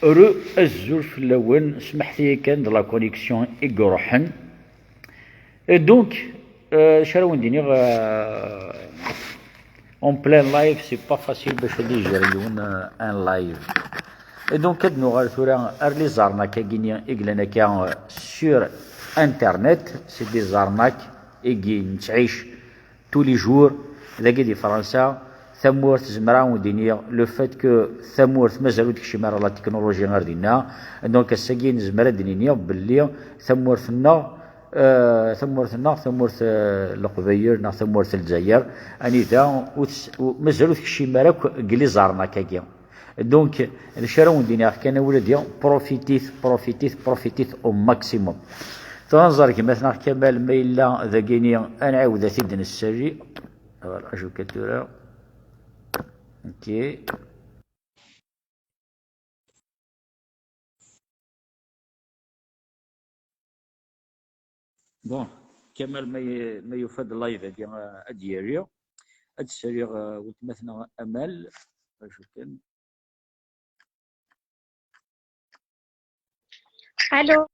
Heureux azul flawen smaḥt-iyi kan de la connexion igroḥen. Et donc شراو ندير en plein live c'est pas facile باش اللي يجريون un live. Et donc ad نوغال ثورا لي زارناك كاينين إقلنا كا sur internet c'est des arnaques إيكي نتعيش tous les jours ذاكي دي فرنسا ثمورت زمرا ودينيا لو فات كو ثمورت مازالو داكشي مع لا تكنولوجيا غير دينا دونك الساكين زمرا دينيا باللي ثمورتنا ثمورت القبيل ثمورت الجزائر اني ذا مازالو داكشي مراك كلي زارنا كاكيا دونك الشراو دينيا كان ولدي بروفيتيت او ماكسيموم تنظر كما كمال ما الا ذاكيني نعاود ثيد الساجي فوالا جو كاتورا اوكي بون كمال ما يفاد اللايف ديالي هاد السرير وتمثنا امل شو كان الو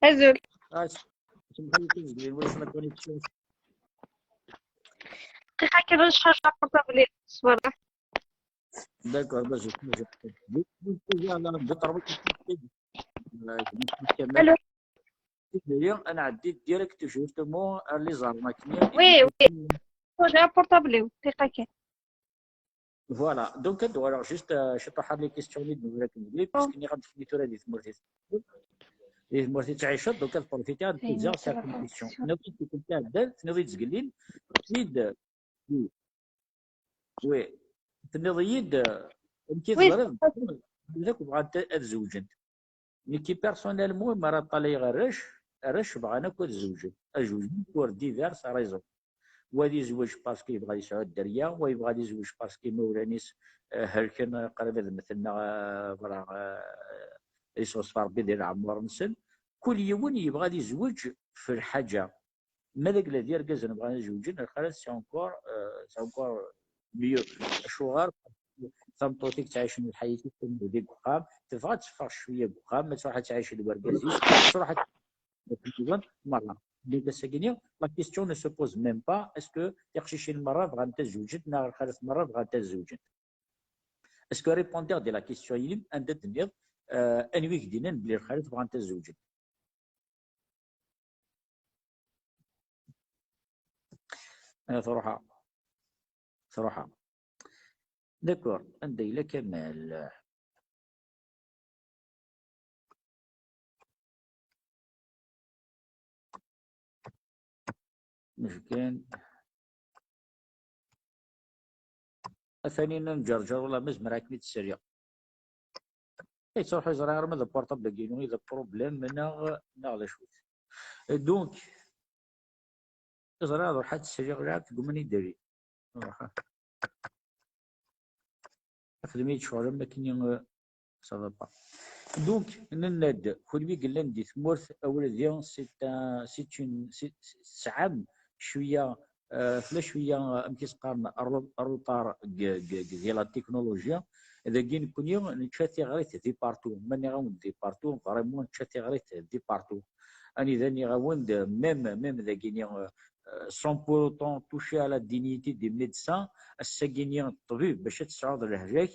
ازول دقيقة كده نشرج لابورطابل صباح داكور باش الو انا عديت ديريكت جوستومون لي زارماكني وي شرج لابورطابل دقيقة كده فوالا دونك هادو alors juste شطح لي كيستيون لي نقول لك نقول باسكو ني غادي سميتو هادي ثمرتي تعيشت دونك البروفيتي هاد بليزيور سيركون كيستيون انا بغيت كنت هاد تنوضي تقليل تزيد وي تنوضيد يمكن تزرب هذاك بغات تزوجن كي بيرسونيلمون مرا طالي غير بغانا كو تزوجن اجوجن بور ديفيرس ريزون وادي يزوج باسكو يبغى يسعد الدريه ويبغى يزوج باسكو مورانيس هلكن قريب مثلنا فرا يسوس في ربي ديال عمر نسل كل يوم يبغى يزوج في الحاجه مالك لا دير كاز نبغى نزوجن خلاص سي اونكور ميو شوغار ثمطوتيك تعيش من حياتك ديك بقام تبغى تفرج شويه بقام ما تروح تعيش الوركازيس تروح مره ديك الساكينيه لا كيستيون نو سو بوز ميم با اسكو يقشي المره بغا انت زوجت نهار خالص مره بغا انت زوجت اسكو ريبوندير ديال لا كيستيون يلم انت تنيض انوي كدينا بلي الخالد بغا انت زوجت انا صراحه داكور عندي الى كمال مشكين ثاني نجرجر ولا مزمر كميت السريع اي تروح يزرع غير ماذا بورطابل كينو اذا بروبليم ناغ شويه دونك زرع روح السريع غير تقوم مني داري خدميت شغل ما كاين صافا با دونك نناد كل مي قلنا ندي ثمورث اول ديال سيت سعام شويه فلا شويه كيسقارن الروطار ديال التكنولوجيا اذا كاين كوني نتشاتي غريت دي بارتو ماني غاون دي بارتو فريمون نتشاتي غريت دي بارتو اني ذاني غاوند ميم ذا كيني سون بوطون توشي على دينيتي دي ميدسان الساكيني الطبيب باش تسعود لهجاك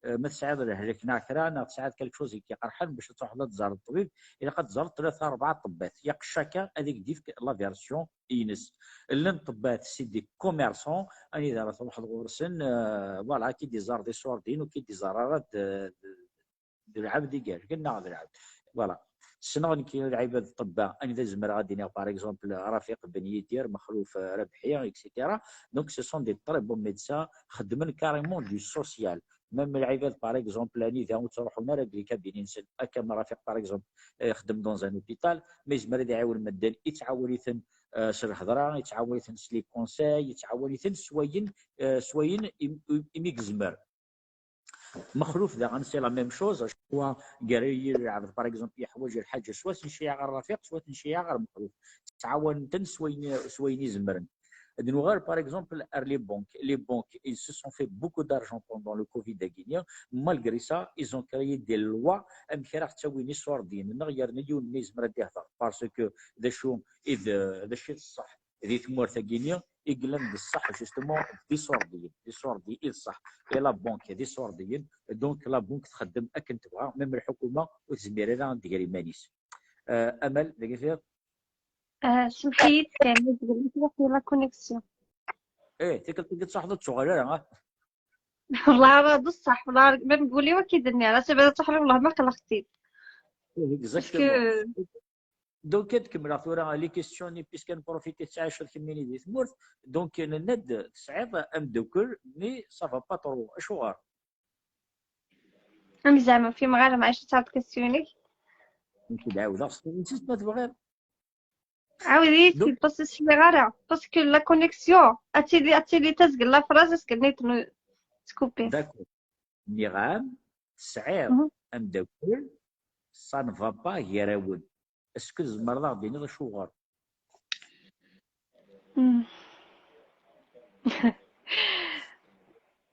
ما تساعد لهجاك ناكرا نا تساعد كالك شوز كي قرحان باش تروح تزار الطبيب الا قد زرت 3-4 طبات ياك شاكا هذيك ديف لا فيرسيون اينس اللي طبات سي دي كوميرسون اني دار تروح الغورسن فوالا كي دي زار دي سوردين وكي دي زرارات ديال العبد ديال قلنا هذا العبد فوالا شنو كاين لعيبه الطباء اني زمر غادي باغ اكزومبل رفيق بن يدير مخلوف ربحيه اكسيتيرا دونك سو سون دي طريب ميدسان خدمن كاريمون دو سوسيال ميم العباد باغ اكزومبل اني ذا تروحوا لنا راه كابينين سن كما رفيق باغ اكزومبل خدم دون ان اوبيتال ما يزمر يعاون مدان يتعاون يثن سر الهضره يتعاون يثن سلي كونساي يتعاون يثن سوين يميك زمر مخلوف ذا غنسي لا ميم شوز هو قاري يعرف باغ اكزومبل يحوج الحاجه سوا تنشيع غير الرفيق سوا تنشيع غير مخلوف تعاون تن سوين يزمرن Par exemple, les banques, ils se sont fait beaucoup d'argent pendant le Covid à Guinée. Malgré ça, ils ont créé des lois parce que إذا الشيء الصح ذي ثمور ثقينيا يقلن الصح جوستومون دي سوردي الصح يا لا بونك دي سورديين دونك لا بونك تخدم اكن تبغى ميم الحكومه وتزمير لها ديري مانيس امل دقيقه فيها سمحيت كان تقول لك في لا كونيكسيون. ايه تلقى صح صغيره والله راه بصح والله ما نقولي وكيدني راه سبب صح والله ما خلقتي باسكو اكزاكتومون دونك كتكمل ثورة لي كيستيون بيسكن بروفيتي تاع 10 كميني دي ثمورت دونك الند تصعيد ام دوكل مي صافا با طرو اشوار امي زعما في مغاربه معاش تعرف كيسيوني نمشي نعاود نسيت ما تبغي عاوديتي باسكو غارة باسكو لا كونيكسيون اتي تسقل لا فراز سكنيت سكوبي داكور نيغام تصعيد ام دوكل سا نفا با يراود اسكو زمر لا ديني شوغار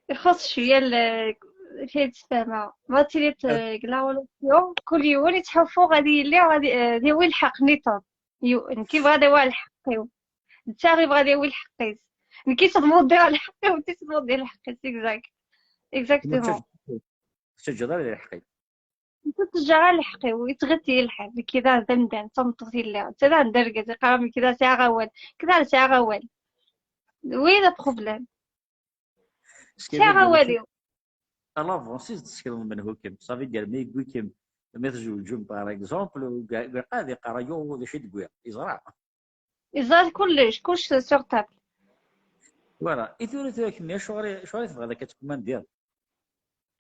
يخص شويه فيه تفاهمها ما تيريت كلاولوسيون كل يوم يتحفوا غادي يلي غادي هو الحق نيطون كيف غادي هو الحق انت غادي هو الحق كي تصدموا دير الحق وانت تصدموا دير الحق اكزاكتومون تشجر على الحقيقة انت ترجع الحق ويتغتي الحق كذا دندن تنططي لا تدا ندرك قام كذا ساعه اول كذا ساعه اول وين البروبليم ساعه اول الافونسيز تسكن منه كم صافي دير مي يقول كم متزوجون باغ اكزومبل وقاعد يقرا يو ذا شي تقول يزرع يزال كلش سور تابل فوالا اثوري كمية شغل تبغى ذاك تكون ندير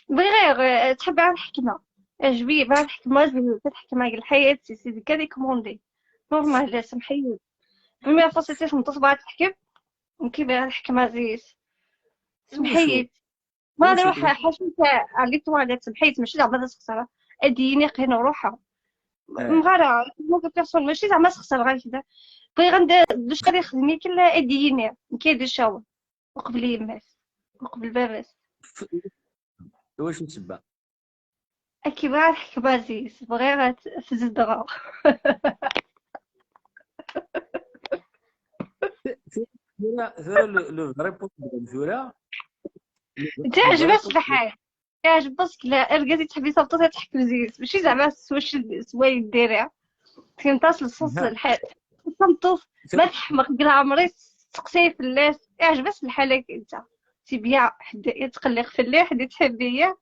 بغير تحب على الحكمه اجبي بعد الحكمه جبي الحكمه قال الحياه سيدي كادي كوموندي نورمال لا سمحي مي فاصيتي نتصبع تحكم وكي بغير الحكمه زيس سمحي ما نروح حاشمت على تواليت سمحيت ماشي زعما تخسر اديني قينا روحها مغاره ممكن بيرسون ماشي زعما تخسر غير كذا بغي غندير دوش غادي يخدمني كلا اديني كيدير شاور وقبل يماس وقبل باباس واش نتبع اكي بغا الحكمه زيس بغي تزدغا ثورة لو فري بروبليم ثورة تعجبك الحال يعجبك لا رقاتي تحبي صبطتها تحكي زيس ماشي زعما سواي ديريها تنتص للصوص الحال صمتوف ما تحمق قال عمري تقسي في اللاس يعجبك الحالك انت تبيع حدا تقلق في الليل حدا تحبيه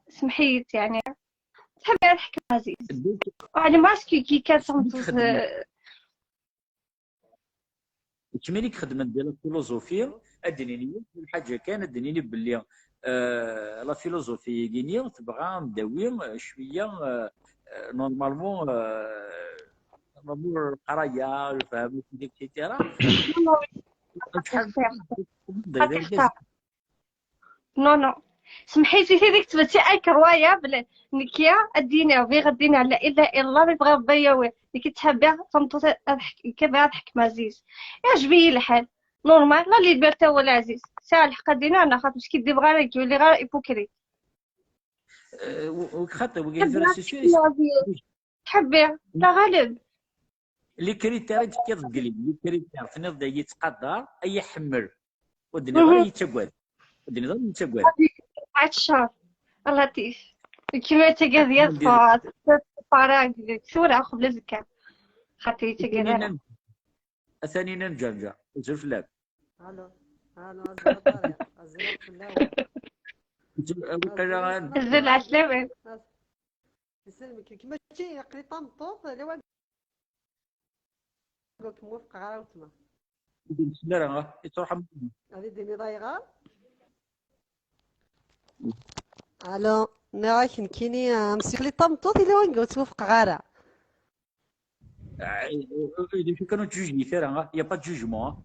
سمحيت يعني تحبي نحكي عزيز يعني ماسكي كي كتصمتوف كمالك خدمة ديال الفيلوزوفيا الدينية الحاجة كان الدينية باللي لا فيلوزوفي كينيا تبغى نداوي شوية نورمالمون نورمال القراية الفهم اكسيتيرا نو سمحيتي في ديك تبتي اك روايه بلا نكيا الدينا في غدينا لا الا الا الله بغى بياوي اللي كتحبها تنطط كبا تحكم عزيز يعجبني الحال نورمال لا ليبرتي ولا عزيز ساعه الحق دينا انا خاطر كي دي بغا يقول لي غير ايبوكريت وخاطر وقيت تحبي لا غالب لي كريتير كتقلي لي كريتير في نض يتقدر اي حمل ودني غير يتقاد ودني غير يتقاد عاد الشهر لطيف كيما تقاد فات فراغ صورة قبل زكاة خاطر تقاد ثاني نرجع زرف لك الو زل عسلامة يسلمك كيما تجي قريطة مطوط اللي قلت موافقة على وتما بسم الله الرحمن الرحيم تروح هذه ديني ضايغة الو نراك كيني مسيو لي طمطوط اللي وين قلت موافقة غارة إذا كانوا جوج مثال يا با جوجمون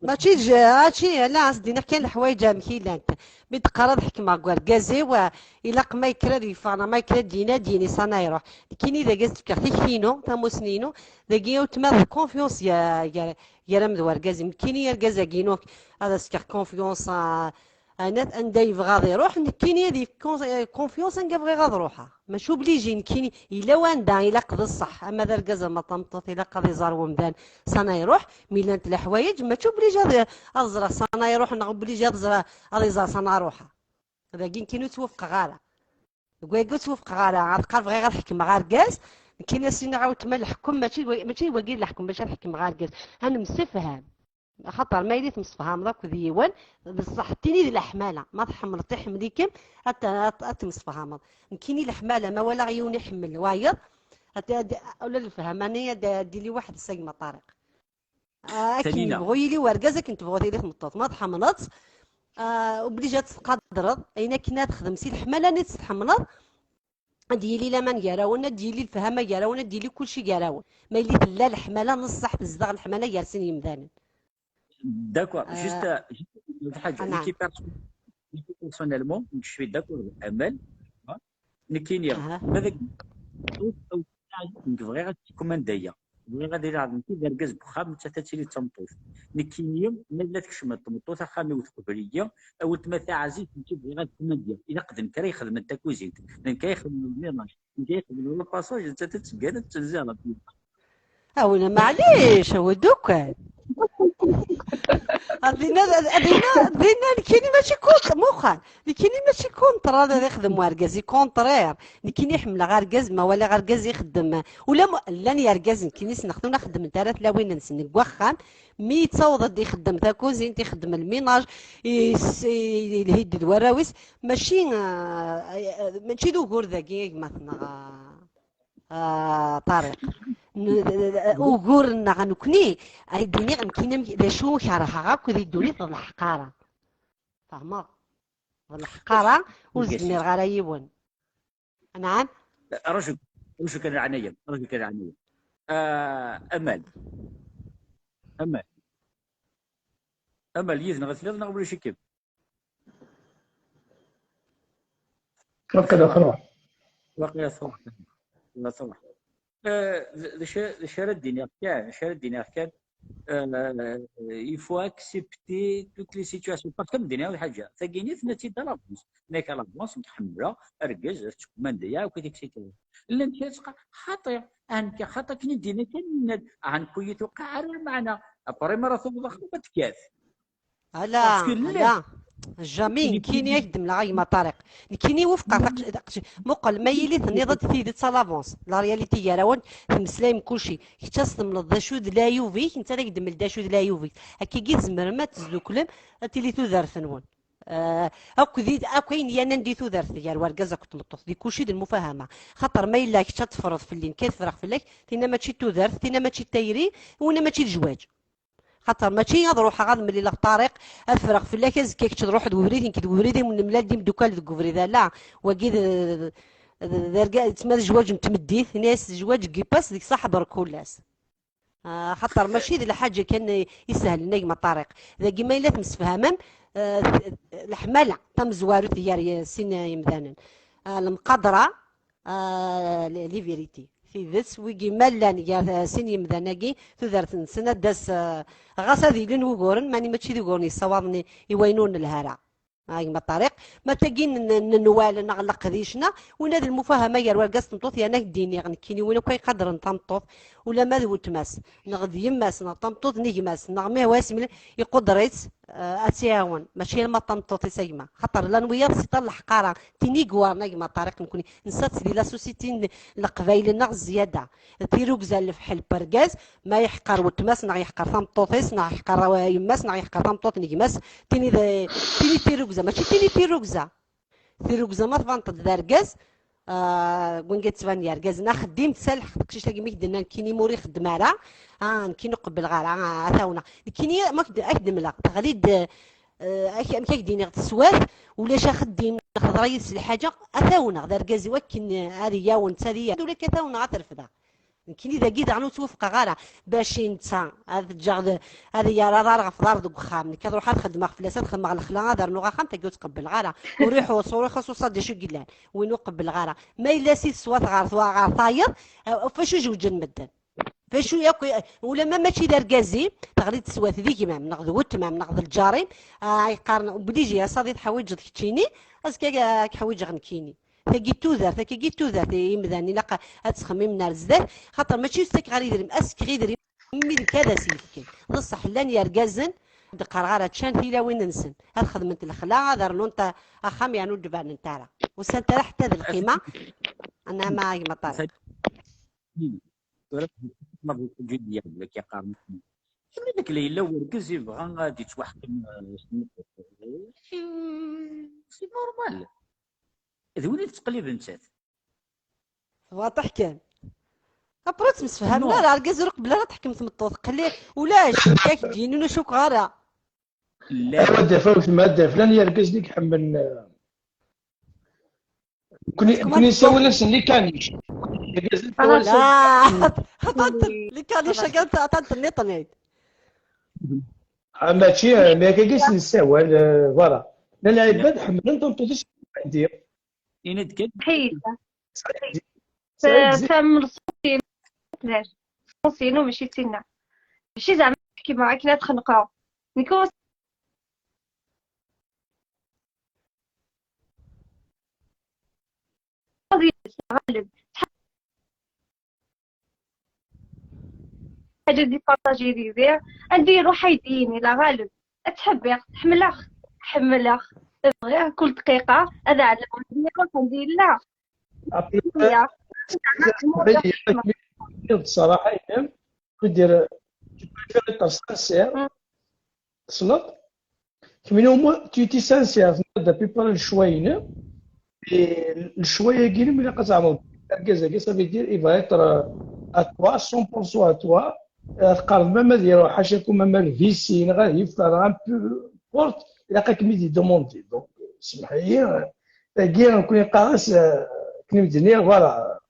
ماشي هادشي لا صدينا كاين الحوايج مكيلا انت بتقرا الحكمه كازي و الا ما يكرا يفانا ما يكرا دينا صانا يروح كاين اذا قلت لك فينو تا مسنينو داكيا وتما كونفيونس يا رمد وركازي كاين يا ركازا كينوك هذا سكر كونفيونس انا اندا يبغى غادي يروح كاين هذه كونفيونس نبغي غادي نروحها ماشي بليجي كاين الا واندا الا قضى الصح اما ذا الكازا ما طمطط الا قضي زار ومدان صانا يروح ميلان الحوايج ما تشوف بليجي ازرا صانا يروح نغ بليجي ازرا غادي زار صانا روحها هذا كاين توفق غالا كويكو توفق غالا عاد قال بغي غير الحكم غير كاس كاين سينا عاود تما الحكم ماشي وكيل الحكم باش الحكم غير كاس انا مسفهم خاطر ما يريد مصفها ذاك ديوان بصح تيني الحماله ما تحمل تحمليكم حتى مصفها مرض كايني الحماله ما ولا عيوني يحمل وايض ولا الفهم انا دير لي واحد السيمه طارق كي يبغوا لي وركازك كنت بغيتي لي تمطط ما تحملت وبلي جات تقدرض اين كنا تخدم سي الحماله نيت تحملض ديالي لا من يراون ديالي الفهمه يراون ديالي كلشي يراون ما يلي لا الحماله نصح تزدغ الحماله يرسن يمدان داكور جوست حاجه اللي بيرسونيلمون جو سوي داكور امل كاين هذاك او بغي غادي كوماندايا بغي غادي نعرف كي بخام حتى لي تمطوش كاين ما تكشم الطمطوط خامي وثقوا عليا او تما عزيز بغي غادي كومانديا الا قدم كرا يخدم انت كوزينت كاين يخدم الميناج كاين يخدم الباساج انت تتسكان تنزل اولا معليش هو دوكا دينا كاين ماشي كونتر مخا كاين ماشي كونتر هذا يخدم واركازي كونترير كاين يحمل غاركاز ما ولا غاركاز يخدم ولا لا يركاز كاين نخدم ثلاث لا وين نسنق وخام مي تصوض يخدم تا كوزين تيخدم الميناج الهيد الوراويس ماشي دوكور ذاكي مثلا طارق وقورنا غنكني ايديني غنكينا ذا شو شرحها غاك ذي دوني ضل الحقاره فهمت ضل الحقاره وزمير غرايبون نعم رجل كان عنيا امل يزن غسل نغبر شي كيف كذا خلاص واقيلا صباح لا صباح شارع الدنيا كان il faut accepter toutes les situations parce que الدنيا ولا حاجه ثقيني ثنتي دالافونس نيك لافونس متحمله اركز تكمانديا وكذيك سيتي الا انت تلقى خاطئ انك خاطئ كني دينا كان عن كوي توقع معنا ابري مره ثم ضخم تكاف لا جامي كاين يخدم لا ما طارق كاين يوفق مقل ما يلي ثنيض تيدي لافونس لا رياليتي يا راون مسلايم كلشي كتصم للداشود لا يوفيك انت تقدم الداشود لا يوفيك هكا كي زمر ما تزوكلم تيلي تودار ثنون كاين يانا ندي تودار يا الوركازا كنت مطوط دي كلشي د المفاهمه خاطر ما الا تفرض في اللين كيفرغ في الليك تينا ماشي تودار تينا ماشي تايري وانا ماشي الجواج خاطر ماشي نروح غاد ملي لا طريق افرغ في اللاكاز كيك تروح دووريدين كي دووريدين من ملادين دوكال دووريدا لا وكيد تما الزواج متمديت ناس زواج كيباس ديك صح بركولاس خاطر ماشي ذي الحاجه كان يسهل نجم الطريق ذا كيما الا تمسفهمم الحماله تم زوارو ديال سين يمدانا المقدره لي فيريتي في ذس ويجي ملان يا سيني مذناقي تذرت سنة داس غاس هذه لين وقورن ماني ماشي ذي قورني صوابني يوينون الهرع هاي ما الطريق ما تجين النوال نغلق ذيشنا ونادي المفاهمه يا الورقاس تمطوط يا نك ديني غنكيني وين كاي قدر نطمطوط ولا ما ذو تماس نغد يماس نطمطوط نيماس نغمي واسم يقدريت اتياون ماشي ما طمطوط يسيما خاطر لا نويا سي طلع حقاره تيني كوار نجم الطريق نكوني نسات لي لا سوسيتي القبايل نغ زياده تيروك زال في حل بركاز ما يحقر وتماس نغ يحقر ثمطوطيس نغ يحقر يماس نغ يحقر ثمطوط نيماس تيني تيروكزا ماشي تيروكزا ما تفانط داركاز وين قلت تبان ياركاز نا خديم تسالح داكشي تاعي ميك درنا كيني موري خدم راه نكينو قبل غير عثاونا كيني ما كدم لا تغريد كيديني تسوات ولا شا خديم ناخذ رايس الحاجه عثاونا داركازي وكن هذه يا وانت هذه ولا كثاونا غترفدها كاين اذا كيد عنو توفق غاره باش انت هذا الجغد هذا يا راه في دار دوك خام كي تروح تخدم في فلاسات تخدم على الخلا هذا نو خام تلقاو تقبل غاره وريحو صوري خاصو صاد شو قلان وينو قبل غاره ما الا سي سوات غار طاير فاش يوجد المدن فاشو ياك ولا ما ماشي لركازي تغريد تسوات ذيك ما ناخذ وتما ناخذ الجارين يقارن بديجي صادي حوايج كيتشيني اسكا حوايج غنكيني تاكي توذر يمداني لاقا تخمم نار الزداد خاطر ماشي ستك غير يدرم اسك غير يدرم مي كذا سيفكن بصح لان يركازن قرغره تشان في وين ننسن هاد خدمه الخلا هذا نونتا اخام يعني دبان نتاعها وسنت حتى ذي القيمه انا ما طالع مرة جدية لك يا قارن كيما داك ليلى وركز يبغى غادي يتوحكم سي نورمال هذا وين تقلب نتات واضح كان ابرات مسفهم لا لا ركز قبل لا تحكم تمطوط قلي ولاش ياك تجيني شو قاره لا ودي فوت المادة فلان يركز لك حمل كوني نسوي نفس اللي كانش يركز لك لا اللي كان يشغل تاع النت ماشي ما كيجيش نساوي فوالا لا العباد حمل انتم تدش ندير يند كد حيدة سعيد فمن الصوتين علاش صوتينو ماشي تينا ماشي زعما نحكي معاك لا تخنقاو نكون غالب حاجه دي بارطاجي ديزير نديرو حيديني لا غالب تحب حملها غير كل دقيقه هذا على ندير لا يا بصراحة كدير sincère صلت كمين هما تيتي سانسير نبدا بيبر الشوينة الشوية كيلو ملي قطعمو كازا صافي دير إيفا إتر أتوا 100% أتوا تقارب ماما ديالو حاشاكم ماما الفيسين غادي يفتر ان بو بورت إلا كمي دي دوموندي دونك سمح لي كي نكون قاص كني مدني فوالا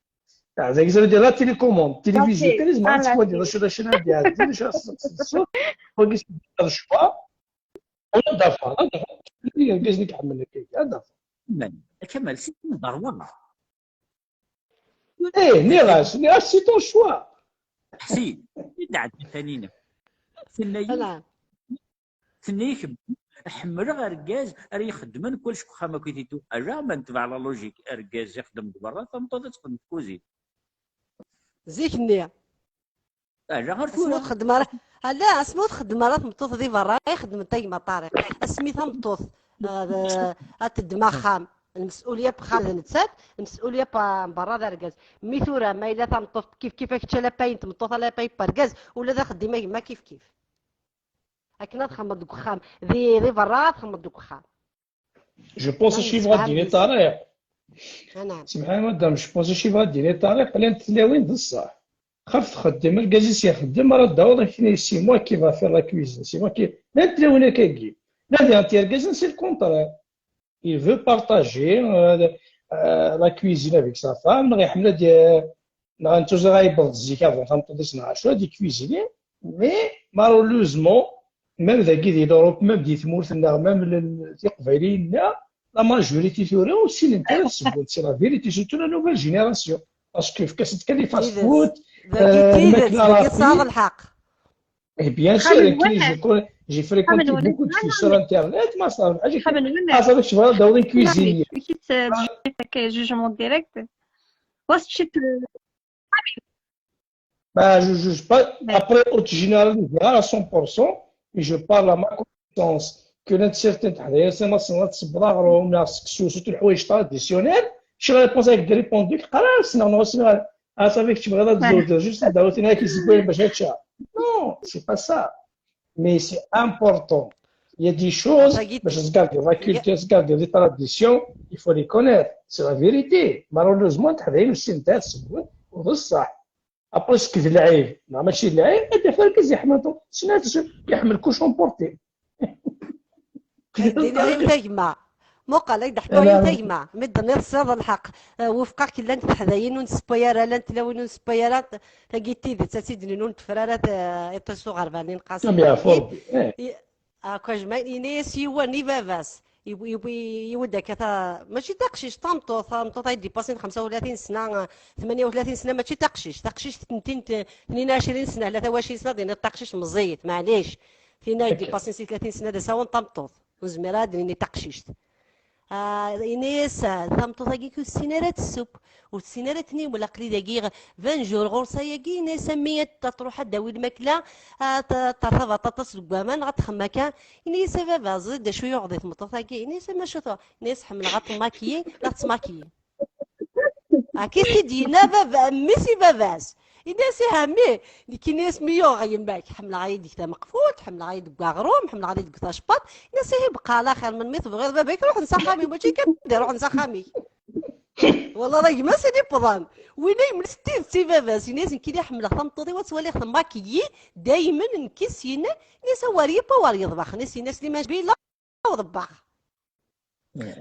زي كذا ديال لا تيليكوموند التلفزيون كان لازم تسوى ديال شنو ديال دير شنو الصوت وكيس الشوا ولا دافع كاش ديك حمل هكاك دافع كمل سي ضروره نيغاش سي طون شوا حسين دعت ثانينا ثنايا ثنايا حمل ركاز راه يخدم كلشي واخا ما كيتيتو راه ما نتبع لا لوجيك ركاز يخدم برا فمطوط تخدم في كوزين زيك النية راه غير اسموت خدمة لا اسموت خدمة راه مطوط ذي برا يخدم تاي مطارق اسميتها مطوط الدماغ خام المسؤوليه بخام نتسات المسؤوليه برا ذا ركاز ميثورا ما الا تمطوط كيفاش تشلا باين تمطوط على باي بركاز ولا ذا خديمه ما كيف هكنا تخمر دوك خام ذي برا تخمر دوك خام جو بونس شي بغا ديني طريق نعم سمحي مدام جو بونس شي بغا ديني طريق لان تلاوين بصح خاف تخدم الكازيس يخدم راه داور كاين سي موا كي فا فير لا كويزين سي موا كي لا تلاوين هكاكي لا دي انتي الكازيس سي الكونترير il veut partager la cuisine avec sa femme غيحمل ديال نانتوز غايبل زيك افون تنطيش نعرفوا دي كويزيني مي مالوزمون ميم ذاكي ديال اوروب ميم دي ثمورتنا ميم دي قبايلينا لا ماجوريتي ثوري وسي نتاس سي لا فيريتي سيتو لا نوفيل جينيراسيون باسكو في كاس تكلي فاست فود الماكله صار الحق بيان سور كي j'ai fréquenté beaucoup de filles sur internet ما صار حاجه صافي شفنا دورين كويزينيه كيت تجي جوجمون ديريكت واش تشيت bah je juge pas après autre généralité à 100% mais je parle à ma connaissance que dans certaines حدايا سما صنات صبراغ ناس سوسو الحوايج تراديسيونيل شي ريبونس avec des répondus قرا سنا صافي كتبغي غير تزوج جوست داوتي هنا كيسيبوا باش هادشي non c'est pas ça mais c'est important. Il y a des choses, je regarde la culture, je regarde les traditions, il faut les connaître. C'est la vérité. Malheureusement, tu as des synthèses, c'est ça. Après, ce que je l'ai, non, mais je l'ai, et des fois, qu'est-ce qu'il y a? Sinon, il y a un cochon porté. دينا غير تجمع موقع لا يضحكوا عليهم تايما مد نص الحق وفقا كلا انت حذاين ونسبيارا لا انت لو نسبيارا تاكيتي ذا تاسيد نون تفرارات يتصو غربانين قاسم يعفو كاج ما ينيس يوا ني فافاس يودا كتا ماشي تقشيش طامطو تايدي باسين 35 سنه 38 سنه ماشي تقشيش 22 سنه 23 سنه ديال التقشيش مزيت معليش فينا يدي باسين 30 سنه دا ساون طامطو وزميرا ديني تقشيش إنيس ثمتو تاكيكو السينارات السوب والسينارات ني ولا قلي دقيقة 20 جور غورسا ياكي إنيس سمية تروح داوي الماكلة ترفض تطس الكوامان غتخماكا إنيس بابا زيد شوية غادي تمطو تاكي إنيس ما شوفو إنيس حمل غتماكيي لا تسماكيي كي سيدينا بابا ميسي باباس الناس هامي كي ناس ميو غيماك حمل غايد ديك مقفوت حمل غايد كاغروم حمل غايد ديك تاشباط الناس هي بقى على خير من ميت بغير باباك روح نسخامي ماشي كندير روح نسخامي والله راهي ما سيدي بضان ويني من 60 سي باباس الناس كي يحمل خمطوطي وتولي خماكي دائما نكسينا ناس واري باور يضبخ ناس اللي ما بيلا وضبخ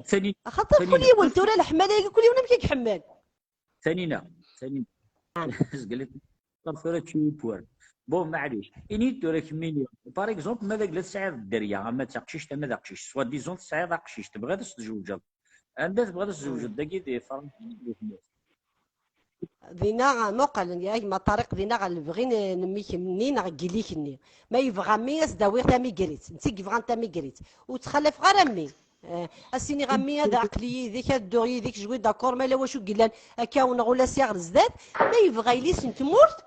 ثاني خاطر كل يوم ولدونا الحماله كل يوم ما كيحمل ثانينا قالت طفرت شي بوار بون معليش اني توريك مينيون باغ اكزومبل ماذا قلت سعيد الدريه اما تقشيش تا ماذا قشيش سوا ديزون سعيد قشيش تبغى تزوج عندها تبغى تزوج داكي دي فرنسا دينا مقال يا ما طريق دينا غنبغي نميك منين غقيليك ني ما يبغى مياس داوي تا ميغريت انت كيفغان تا ميغريت وتخلف غير امي السيني غامي هذا عقلي ذيك الدوري ذيك جوي داكور مالا واش قلان هكا ونغولا سيغ زداد ما يبغى يليس نتمورت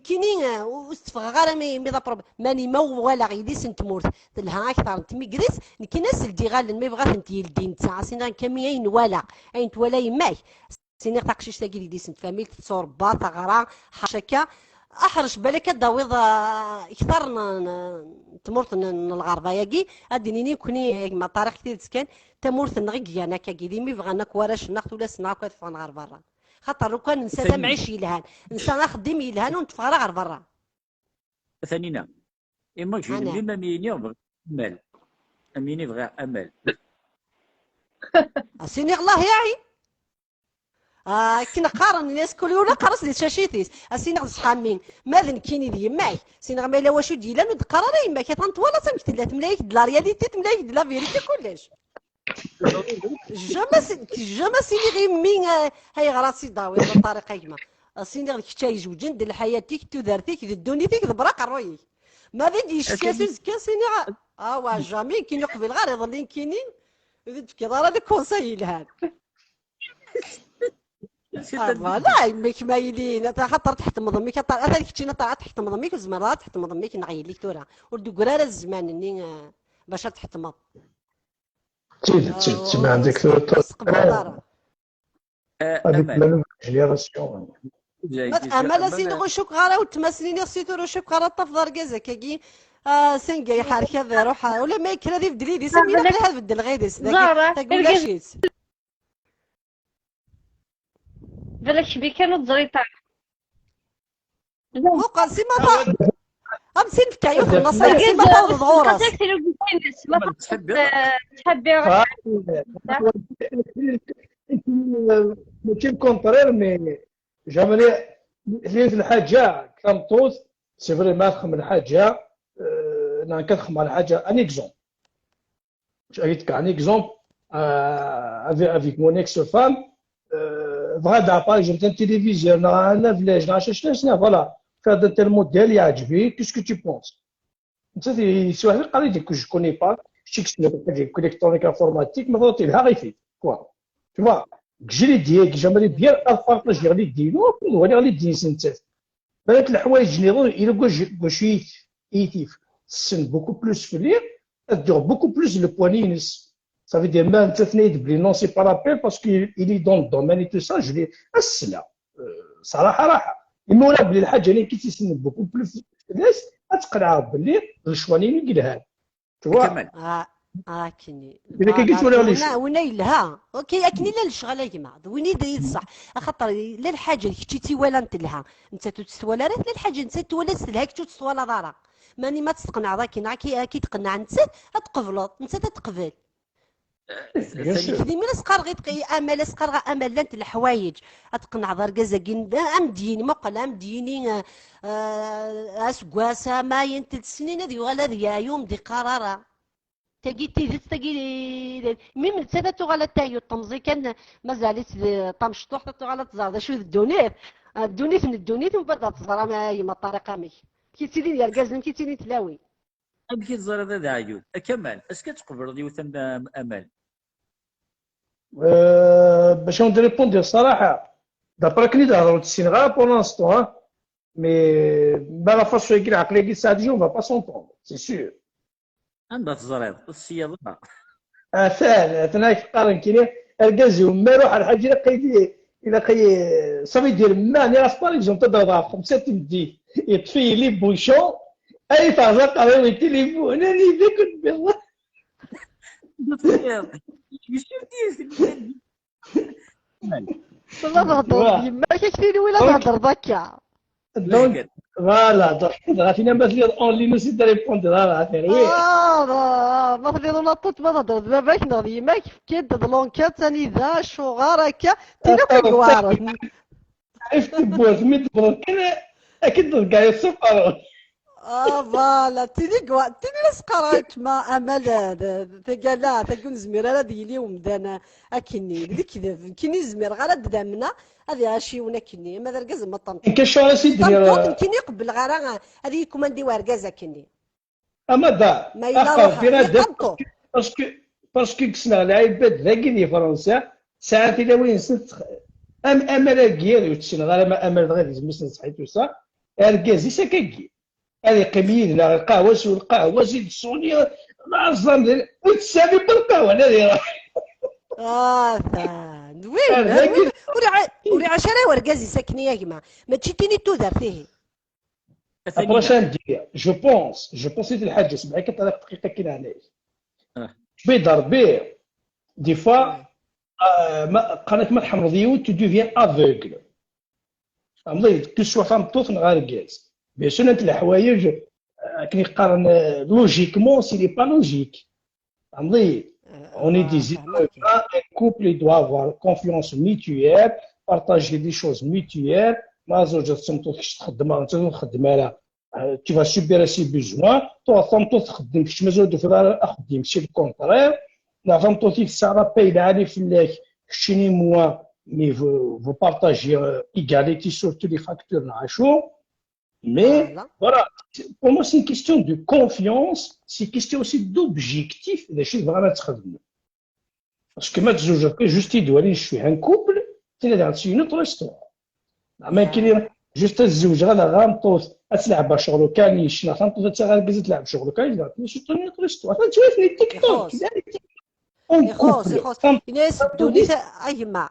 كيني واستفغ غير مي ضرب ماني ما ولا غيليس نتمورت لها اكثر تميغريس ناس الدي غال ما يبغى انت يلدين تاع سينا كميين ولا اين ولا يماك سيني تاكشيش تاكي ديس فاميل تصور با تغرا حشكا احرش بالك داويض اكثر تمورت الغربه ياكي اديني كوني ما طريق كثير تسكن تمورت نغي انا كاكي مي بغانا كواراش ناخذ ولا سناك تفغن غير برا خاطر لو كان نسى معيش يلهان نسى نخدم يلهان ونتفغر غير برا ثانينا اما جي لما ميني امل اميني بغى امل سيني الله يعي كنا قارن الناس كل يوم قرص لي شاشيتيس اسينا صحامين ماذا كيني دي معي سينا ما الا واش ديلا ند قرار يما كي طنطولا سمكت لا تملايك د لا رياليتي تملايك د لا فيريتي كلش جاما سيني غير مين هاي غراسي داوي بالطريقه كيما سيني غير كتا يزوجن د حياتك تدارتك د دنيتك د براق رويك ما بدي شكاسوز كاسيني وا جامي كي نقبل غير يظلين كينين كي دار لك كونساي لهاد لا يمك مايلين خاطر تحت مضميك هذاك كنتي طلعت تحت مضميك وزمرات تحت مضميك نعيليك تورا ولدو قرار الزمان اني باش تحت مض تسمع عندك امل جينيراسيون امل سيدي غشوك غاره وتماسليني سيتو شوك غاره طفضر كازا كاكي سنقاي حركه روح ولا ما يكرا دي بدلي دي سمينا بلا هذا بدل غيدس تقول لا شيت بالك شبي كانوا تزريطا وقال سي ما امسين بتاعي في النصايح سي ما فوض غورس ما تحبي ماشي الكونترير مي جامري اللي في الحاجه كنطوز سي فري ما نخدم الحاجه انا كنخدم على حاجه ان اكزومبل جايتك ان اكزومبل افيك مون اكس فام بغا باغ اكزومبل ان تيليفزيون انا فلاج شنو فوالا هذا تاع الموديل يعجبني كيسكو تي بونس انت سي واحد قال لي جو كوني با شي كوليكترونيك انفورماتيك ما ضربتي لها غيفي كوا تما جري ديالك جامري بيان ابارطاج غادي ديرو هو اللي غادي دير سنتات بالك الحوايج جينيرال الا كوشيت ايتيف سن بوكو بلوس فلير ادير بوكو بلوس لو بوانينس Ça veut dire même تثنيد بلي نون سي با لابيل باسكو إلي دون الدومين اي تو سا جو لي السلا صراحه راحه اما ولا بلي الحاجه اللي كيتسن بوكو بلوس الناس تقنع بلي الشوانين يقلها توا كيني اذا كي ولا وين يلها اوكي اكني لا الشغله يا جماعه وين يدير صح خاطر لا الحاجه اللي كنتي تيوالا انت لها انت تستولا راه لا الحاجه انت تولا لها كنتو تستولا دارا ماني ما تقنع ذاك كي تقنع انت تقبل انت تقبل بيان سور. كذي من اسقر غير تقي امل اسقر امل لانت الحوايج اتقنع ضرقزه كين امديني موقع امديني اسقاسا ما ينتل سنين هذي ولا ذي يوم دي قراره تجي تجي ميم ثلاثة غلا تايو طمزي كان مازالت طمشطوح غلا تزار شو الدونيت الدونيت من الدونيت ومن بعد تزرع ما هي ما الطريقه مي كي تسيري يا رجال كي تسيري تلاوي كي تزور هذا عيود كمال اسكو تقبل ديوث امل باش نريبوندي الصراحه دابرا كني تهضروا تسين غير بور لانستون مي بالا فاش يقرا عقلي كي ساعه جون با سونطون سي سور. عندها تزريض السياضه ثاني قارن كيني الكازي وما يروح على الحاجه قيدي الى قي صافي يدير ما ني راس بار اكزومبل تضرب خمسه تمدي يطفي لي بوشون اي تعزق على التليفون انا فيك بالله والله نهضر ما كيكفيني ولا نهضر ضكا دونك فوالا غاتينا مثلي اون لين سي ريبوندر عافير وي ما خدي ولا طوط ما نهضر دابا كنهضر ما كيف لونكات ثاني ذا شو غارك تينا كيكوار عرفت بوز ميت برك اكيد كاع السفر فوالا تيني سقرات ما امل تقال تكون زمير هذا ديالي ومدانا اكني ديك كيني زمير غير دامنا هذه غاشي ونا كني ما دركز ما طنط كاش على سيدي كيني قبل غير هذه كوماندي وركازه كني اما دا ما يلا باسكو كسنا العباد ذاكي فرنسا ساعات الى وين سنت امل كير وتشن غير ما امل غير زمس صحيتو صح اركازي سكاكي هذه قميل لا القهوه سو القهوه زيد السونيه العظام وتسالي بالقهوه هذه ثان وين وري عشرة ورقازي ساكني يا جماعه ما تشتيني تودر فيه بروشان دي جو بونس الحاجه سمعي كطريق دقيقه كاين علاش بيضر بيه دي فوا قناه ما تحمضيو تو ديفيان افوغل عمري كل سوا فام طوف نغار كاز بيان سور انت الحوايج كي يقارن لوجيكمون سي لي با لوجيك عمري on est des humains, un couple il doit avoir confiance mutuelle, partager des choses mutuelles. ما زوجة تمطوط تخدم انت تخدم على tu vas subir ses besoins toi تمطوط تخدم كش ما زود في دار اخدم سي الكونترير لا تمطوط السعر بايله عليه فلاك كشيني موا مي vous partagez égalité sur tous les facteurs نعيشو mais voilà pour moi c'est une question de confiance c'est une question aussi d'objectif داشي vraiment تخدم باسكو ما تزوجك جوست يدوالي شويه ان كوبل تي سي اون اوتر هيستوار ما كاين جوست الزوج غدا غامطوس تلعب شغلو كان يشنا غامطوس غير كيز تلعب شغلو كان ماشي اون اوتر هيستوار تشوفني تيك توك يخوص الناس دوني ايما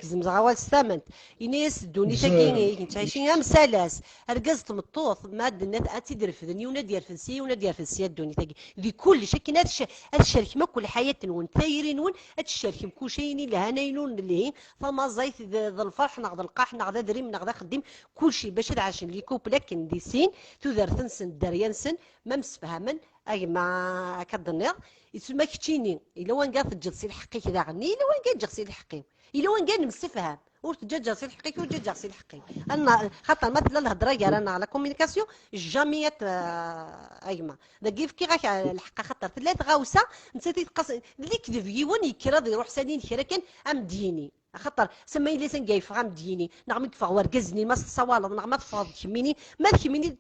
كزم زغوال الثمن الناس دوني تاكيني تعيشين مسالاس رقز تمطوط ما الناس تدير في الدنيا ونا دير في السي ونا دير في السي دوني تاكي ذي كل شيء كاين هذا الشرك ما كل حياه نون ثايرين ون هذا الشرك كل شيء اللي هناينون اللي فما زيت ذا الفرح ناخذ القاح ناخذ دريم ناخذ خديم كل شيء باش عشان لي كوب لكن دي سين تودر ثنسن دريانسن ما مسفهمن اي ما كدنيض يسمى كتشيني الا وين قاعد تجلسي الحقي كذا غني الا وين قاعد تجلسي الحقي الا وين قاعد نمسفهم وتجا جلسي الحقي وتجا جلسي الحقي انا خاطر مثلا الهضره رانا على كوميونيكاسيون جاميات ايما ذا كيف كي غاك الحق خاطر ثلاث غاوسه نسيتي تقص اللي كذب يوان يكرا يروح سالين كرا كان امديني خاطر سمي لي سنقايف غام ديني نعم كفا ورقزني ما صوالد نعم تفاض كميني ما كميني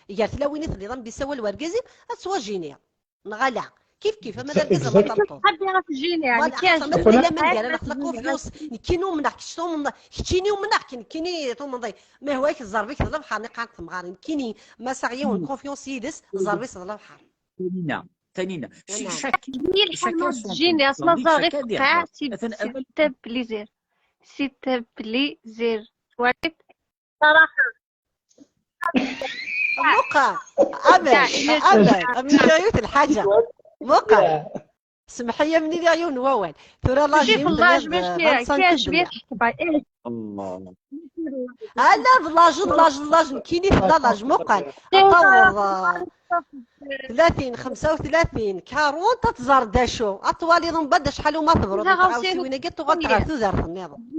يا تلاويني اللي ضم بيسوى الورقزي اسواجيني نغلا كيف ما دار كذا ما طلطو حد يعرف الجيني يعني كاين لا من قال انا خلقوا فلوس كينو منك شتو كيني ومنك كيني تو من ما هواك الزربيك ضرب بحال نقاك مغارين كيني ما سعيون كونفيونس يدس زربي ضرب بحال ثانينا شاكي الجيني اصلا صغير قاع سي بليزير سي بليزير ولكن صراحه موقع من عيوت الحاجه موقع سمحيه من العيون واول ترى لاجي والله كاش بيه الله لا لاج كيني لاج موقع طور 30 35 40 تتزار داشو اطوالي ضم بدا شحال وما تبرد تعاوسي وين قلت غتغار تودار النظام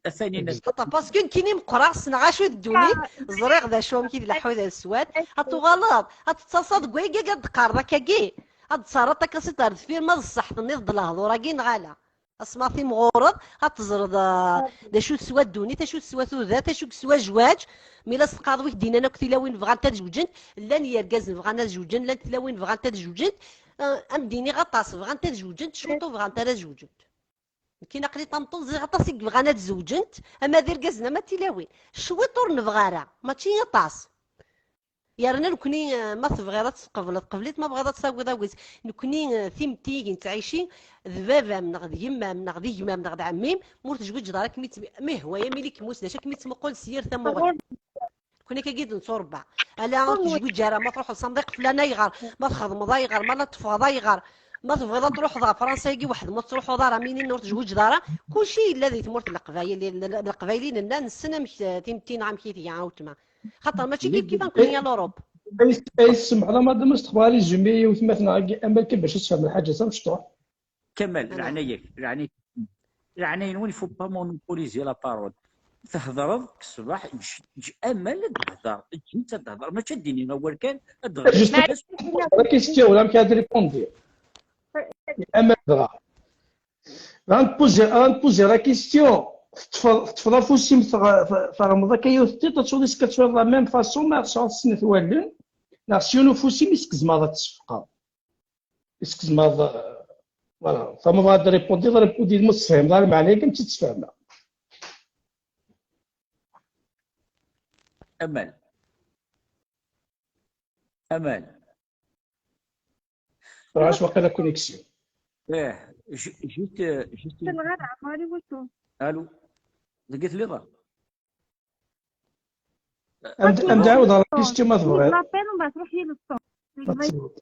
الثاني حتى باسكو كيني مقرا سنا غاشو دوني زريغ داشو كي الحوايج السواد هاتو غلط هتتصاد كويكا قد قار كاكي هاد صارت كاسيتار في ما الصح النض الهضور كي نغالا اسما في مغورض هتزرد داشو سوا دوني تاشو سوا ثوذا تاشو سوا جواج ميلا سقاض ويك دينا انا كنت وين بغا انت تزوجن لا يركز بغا انا زوجن لا انت وين بغا انت تزوجن ام ديني غطاس بغا انت تزوجن شروطو بغا انت تزوجن كاين عقلي طنطو زي غطاس بغا انا تزوجنت اما دير كازنا ما تلاوين شويطور نبغارا ماشي طاس يا رنا نكوني ما تبغي قبلت ما بغا تساوي داويس نكوني ثيمتي تعيشي ذبابه من غد يما من غد يما من غد عميم مور تزوج دارك مي هو يا ملي كموس داش كميت تمقول سير ثمغل كوني كيد نصربع الا تزوج راه ما تروح لصنديق فلان يغار ما تخدم ضايغر ما لا تفضى يغار ما تبغي تروح ذا فرنسا يجي واحد ما تروح دارا منين نور تزوج دارا كلشي الذي تمرت القبايلين الناس مش تيمتين عام كيتي عاوتما خاطر ماشي كيف نكون يا لوروب اي سمح الله ما دام استخباري جميع وثمثنا اما باش تفهم الحاجه سامشطوح كمل رعني وين فو با مونوبوليزي لا بارول تهضر الصباح امل تهضر تجي تهضر ما تشديني اول كان تهضر كيستيو ولا كادري ريبوندي امل تهضر غنبوزي لا كيستيون تفضل فوسيم فرمضا كيوثتي تتصودي سكتشوف لا ميم فاسون ما خصها سنة والن ناسيونو فوسيم يسكزماضا تسفقا يسكزماضا فوالا فما بغا ريبوندي المتفهم لا المعنى كم تتفهم امل راش واقيلا كونيكسيون جيت غير عماري وشو الو لقيت لي ضرب داود راه كيستيو ما تبغي لابيل ومن بعد تروح هي للصوت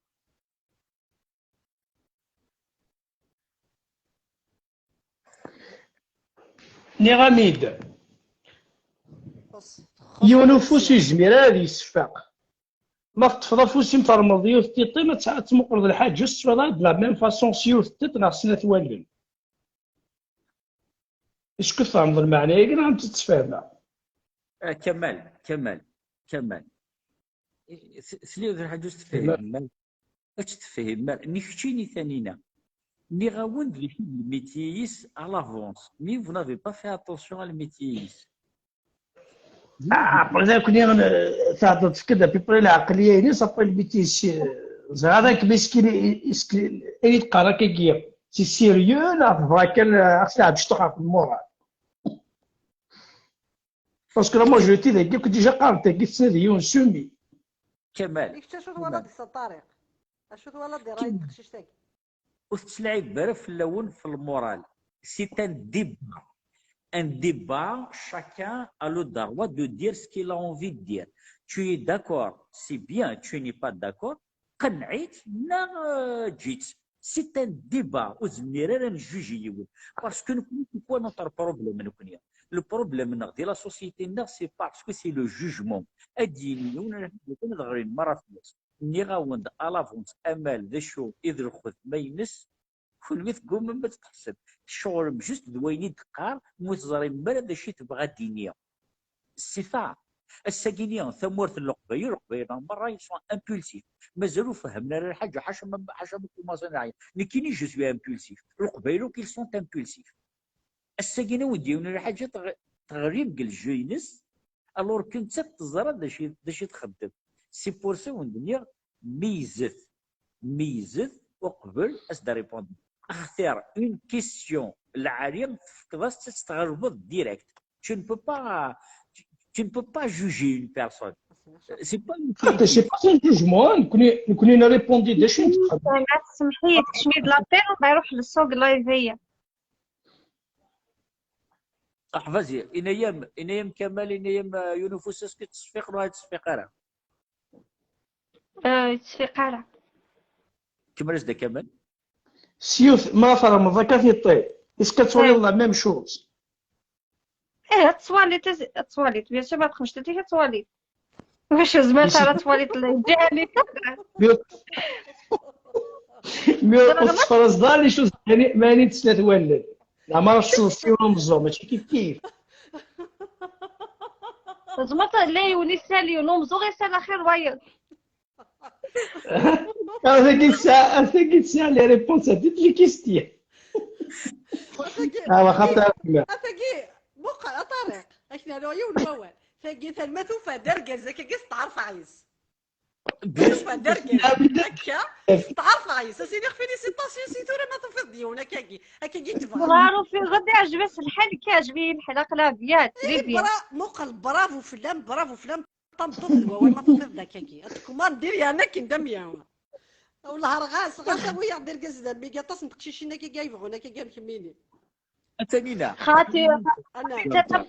نيغاميد يونو فوسي زمير هذا يصفق ما تفضل فوسي ترمض يوثتي ما تسعى تمقرض الحاج جوست فضا بلا ميم فاسون سيوثتي ناغ سنة والن اسكو فهمت المعنى ياك راهم تتفاهمها كمال سليو ذا الحاجة تفهم اش تفهم ني كتشيني ثانينا ني غاوند لي في الميتيس à l'avance mais vous n'avez pas fait attention à الميتيس إذا كنا تعطت كذا بيبري العقلية يعني صافي البيتيس هذاك مسكين اللي تقرا كي سي سيريو لا فراكن خصنا باش تقرا في المورال باسكو لا ماجوريتي ديال كنت ديجا قرات كي تساليون سومي كمال ديك شو ولا ديك الطريق شو ولا دير راي تخشش تاك وتلعب برا في اللون في المورال سي ان ديبا chacun a le droit de dire ce qu'il a envie de dire tu es d'accord c'est bien tu n'es pas d'accord قنعيت لا جيت سي ان ديبا وزمير راه نجوجيو باسكو نكون كوا نوتر بروبليم نكون لو بروبليم نغدي لا سوسيتي نغ سي باسكو سي لو جوجمون اديني ونحن غير مره فلوس ني غاوند الافونس امال ذا شو اذا خذ ما ينس كل ميت قوم ما تتحسب الشغل بجوست دويني دقار موتزري مال هذا الشيء تبغى الدنيا الصفه الساكينيه ثمورت القبيل مره يسون امبولسيف مازالوا فهمنا الحاجه حاشا ما صناعي لكن جو سوي امبولسيف القبيل كي سون امبولسيف الساكينه وديونا الحاجه تغريب قال جوينس الور كنت تزرى دا شي تخدم سي بور سو الدنيا ميزت وقبل اسدا ريبوندي اختار اون كيسيون العالم تفكر تستغرب ديريكت tu ne peux pas juger une personne c'est pas une c'est pas un jugement نكون ريبوندي دا شي نتخدم تسمحي لي تشميد لابيل ومن بعد نروح للسوق لايفيه احفظي ان ايام كمال ان ايام يونفوس تصفيق ولا تصفيق راه تصفيق راه كما راه كمال سيوف ما فرمضا كافي طي اسكو تولي لا ميم شوز تصواليت بيان سور ما تخمش تي تصواليت واش زعما راه تواليت الجهه اللي مي فرز دالي شو يعني ماني تسلا تولد زعما راه السلسيون مزور ماشي كيف زعما لا يوني سالي ونومزو غير سال اخر وايض. هذاك الساعه لي ريبونس هذيك لي كيستيان خاطر ثقي بقى طارق احنا لو يون ووال ثقي ثلمثو فدرجز كيس تعرف عايز بالنسبه درجز هكا تعرف عايز سيدي خفيني سيطاسيون سيتو ما تفض ديونا هكاكي تفهم نهارو في غدي عجبس الحال كيعجبني الحلقه لا بيات لي بيان موقع برافو فلان طنطط الواوال ما تفض هكاكي الكومان ديري انا كندم والله رغاس ويا درجز دا ميغا تصن تقشيشنا كي جايبغونا كي جاب كميني أتانينا خاطي انا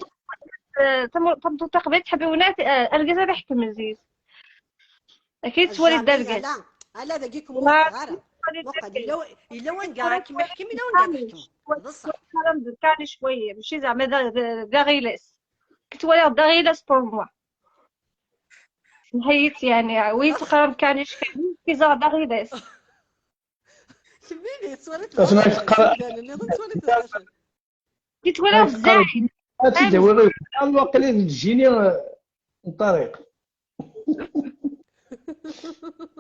تم تقبل تحبونات الجزا يحكم الزيز اكيد تولي الدرجه على دقيقكم غير الا وين كاع كيما يحكم الا وين كاع يحكم بصح كلام ذكرني شويه ماشي زعما داغيلس كنت ولي داغيلس بور موا نهيت يعني وين تقرا كانش كي زاد داغيلس شبيني سوالت كنت ولا بزاف تدور الوقت اللي تجيني الطريق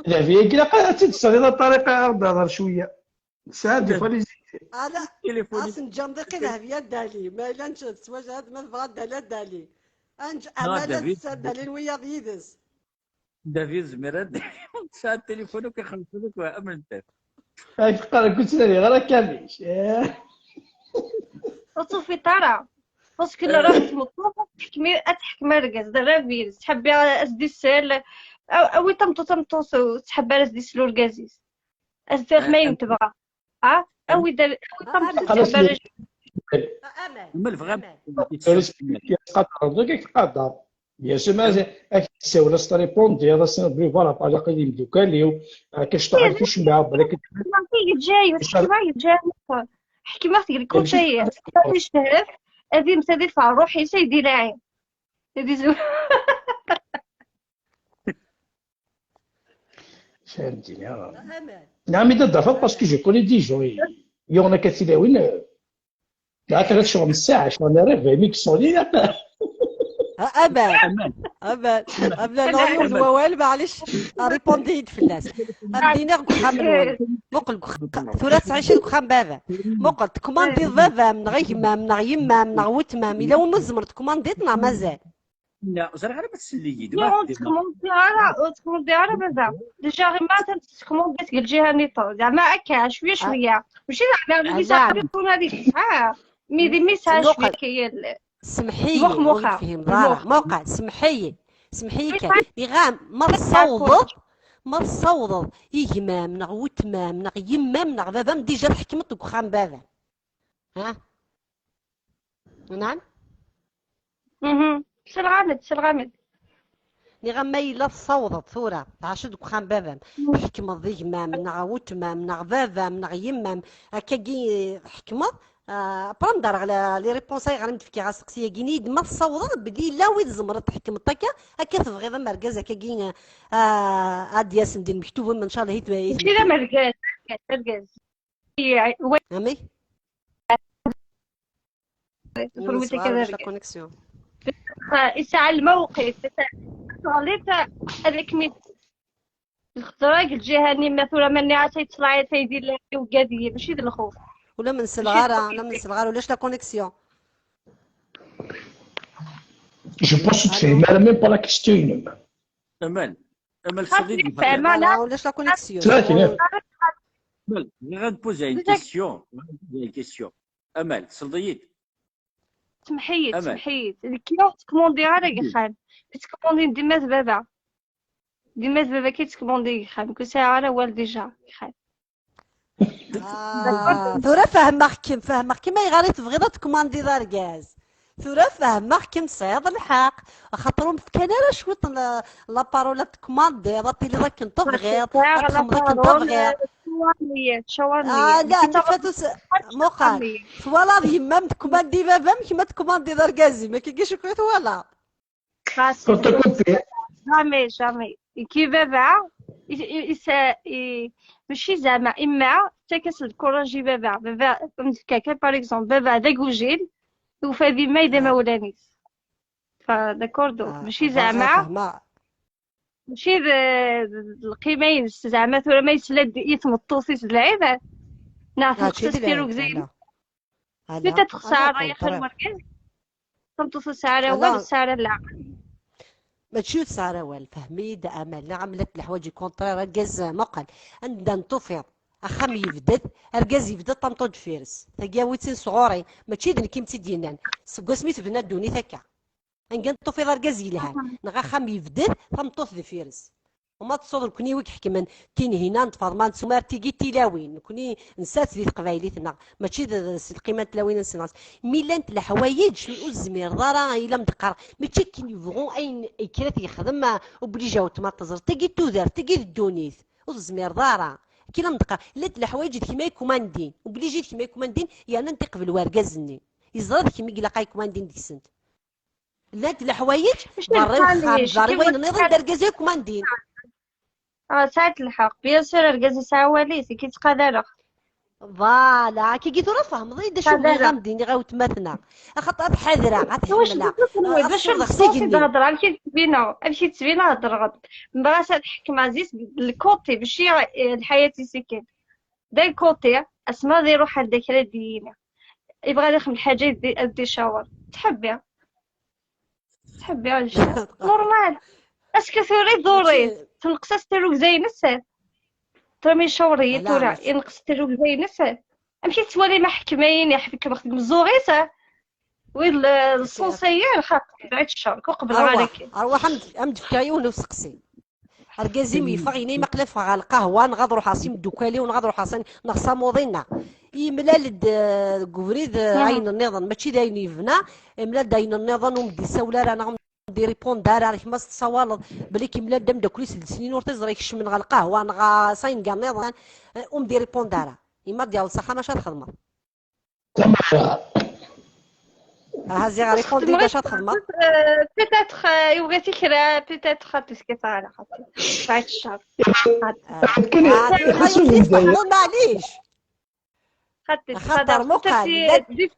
لا فيا كلا تستغل الطريقه ضرر شويه ساعات دي فالي انا اصلا جنبك ذهبيه دالي ما لانش تواجد ما بغا دالي انج امانه دالي ويا بيدس دافيد زميرات ساعة التليفون كيخلصوك وامنت هاي فقرة كنت لي غير كامليش وصوفي ترى باسكو لا راه مطلوبه تحكمي ركز دابا فيرس تحبي اسدي السال او تمطو تحبي اسدي سلورغازيس اسدي ما ينتبغى او تمطو تحبي امل فغا تقدر يا سما كتساولا ستريبوندي هذا سي بريفوالا طريقه اللي مدوكاليو كتشتغل في شمعه بالك جاي حكيمه تقول كل شيء يشتهر هذه مسدي دفع روحي سيدي لاعب هذه زو فهمتيني نعم اذا ضعفت باسكو جو كوني دي جون يونا كتلاوين لا تغير شغل الساعه شغل انا راه فهميك صوني ابدا نوريو الوال معليش ريبوندي فلاس بدينا حامل مقل ثلاث عشر خام بابا مقل كوماندي بابا من غيما من غيما من غوتمام الا ونزمر كومانديتنا مازال لا صراحه ما تسلي تكوموندي على بابا ديجا غير ما تكوموندي تقول الجهه نيطو زعما هكا شويه ماشي زعما يسافرون هذيك ميدي ميساج شويه كي سمحي فيهم ضارة موقع سمحي كان يغام ما تصوض يجمام من غوتمام من يمام من بابا ديجا حكمت وخام بابا ها نعم سلغامد نغام ما إلا تصوضت ثورة عاشد وخام بابا حكمت ذي مام من غوتمام من بابا من يمام هكا حكمت برندر على لي ريبونساي غنمد فيكي غاسقسيه كينيد ما تصوض بدي لا وين زمرت تحكم الطاكا هكا تبغي ذا مركز هكا كي ادياس ندير مكتوبه ان شاء الله هي كذا مركز امي فروتي كذا كونيكسيون يسعى الموقف غليت هذاك ميت الخضراء الجهه مثلا ماني عاد تطلع تيدير لي وكاديه ماشي ذا الخوف ولا من الصغار ولاش لا كونيكسيون جو بونس تفهم على ميم با لا كيستيون امل صديقي ولاش لا كونيكسيون امل غنبوزي اون كيسيون امل صديق تمحيت كي تكوموندي على خان تكوموندي ديما بابا كي تكوموندي خان كل ساعه على والد ديجا خان ثورة فهمك كيما يغالي تبغي تكوماندي ذا الغاز ثورة فهمك كيم صياد الحق خاطرهم كان راه شويط لابارولا تكوماندي راتي اللي راك انت بغيت تخمرك انت بغيت لا نفاتو موقع فوالا يما تكوماندي بابا كيما تكوماندي ذا الغازي ما كيجيش كويت ولا جامي كي بابا ماشي زعما اما حتى كتكوراجي بابا فهمت كاكا باغ اكزومبل بابا هذا كوجيل وفادي ما اذا ما آه. ولانيس فداكوردو ماشي زعما فاهمه. ماشي القيمه ينس زعما ثورة ما يسلد يتمطوسيس العيب نعرف هادشي نقصص اللي كيروك العيب. زين لا بيتات لا خساره يا خير كونطرير. وركز تمطوس السعره والو لا السعره لا ماشي سارة وال فهمي دا امل عملت الحوايج كونطرير ركز مقل عندنا نطفر اخم يفدد اركز يفدد طنطوج فيرس تاقيا ويتسن صغوري ماشي دن كيمتي دينان سميت بنا دوني ثكا انكن طفي ركز يلها نغا خم يفدد طنطوف ذي فيرس وما تصور كوني ويك حكمن كين هنا نتفاض ما نسمار تيجي تلاوين كوني نسات ذي تقبايليتنا ماشي القيمه تلاوين نسناس ميلانت الحوايج شنو الزمير ضرا الا مدقر ماشي كين يبغون اين كرات يخدم وبليجاو تما تزر تيجي تودر تيجي الدونيث والزمير ضرا كي مدقر لات الحوايج كيما يكوماندين وبليجي كيما يكوماندين يعني ننطق بالوركازني يزرد كيما يقلا يكوماندين ديك السنت لات الحوايج ضري وخام ضري وين نظن دركازي كوماندين ساعة الحق بيان سور ركز ساعة وليسي كي تقدر فوالا كي جيتو راه فهم ضيد شو بغي غامديني غاوتماثنا خاطر حذره واش غتحملها باش نقصوصي تهضر كي تبينا امشي تبينا هضر غد بغات تحكم عزيز الكوتي ماشي الحياة سكين دا الكوتي اسما دي روح هذاك دينا يبغى يدخل حاجه يدي شاور تحبي عايش نورمال اسكو ثوري دوري تنقص تروك زي نسات ترمي شوري تورا ينقص تروك زي نسات امشي توالي ما حكمين يحفك مخدم مزوغيسه ويل الصوصيه خاق بعد الشهر قبل عليك اروح امد في كايون وسقسي اركازيم يفغيني مقلف على القهوه نغادروا حاصين دوكالي ونغادروا حاصين نغصا موضينا يملال كوفريد عين النظام ماشي داين يفنا ملال داين النظام ومدي سولا رانا دي ريبون دار عليك ما تصوالط بلي كيملا دم داكليس السنين ورتزرا يكش من القهوه نغا صاين كاع نظام ومدي ريبون دار يما ديال الصحه ماشي تخدم هازي غير ريبون دي باش تخدم بيتيتر يبغيتي كرا بيتيتر تسكت على خاطر بعد الشهر معليش خاطر مقال دي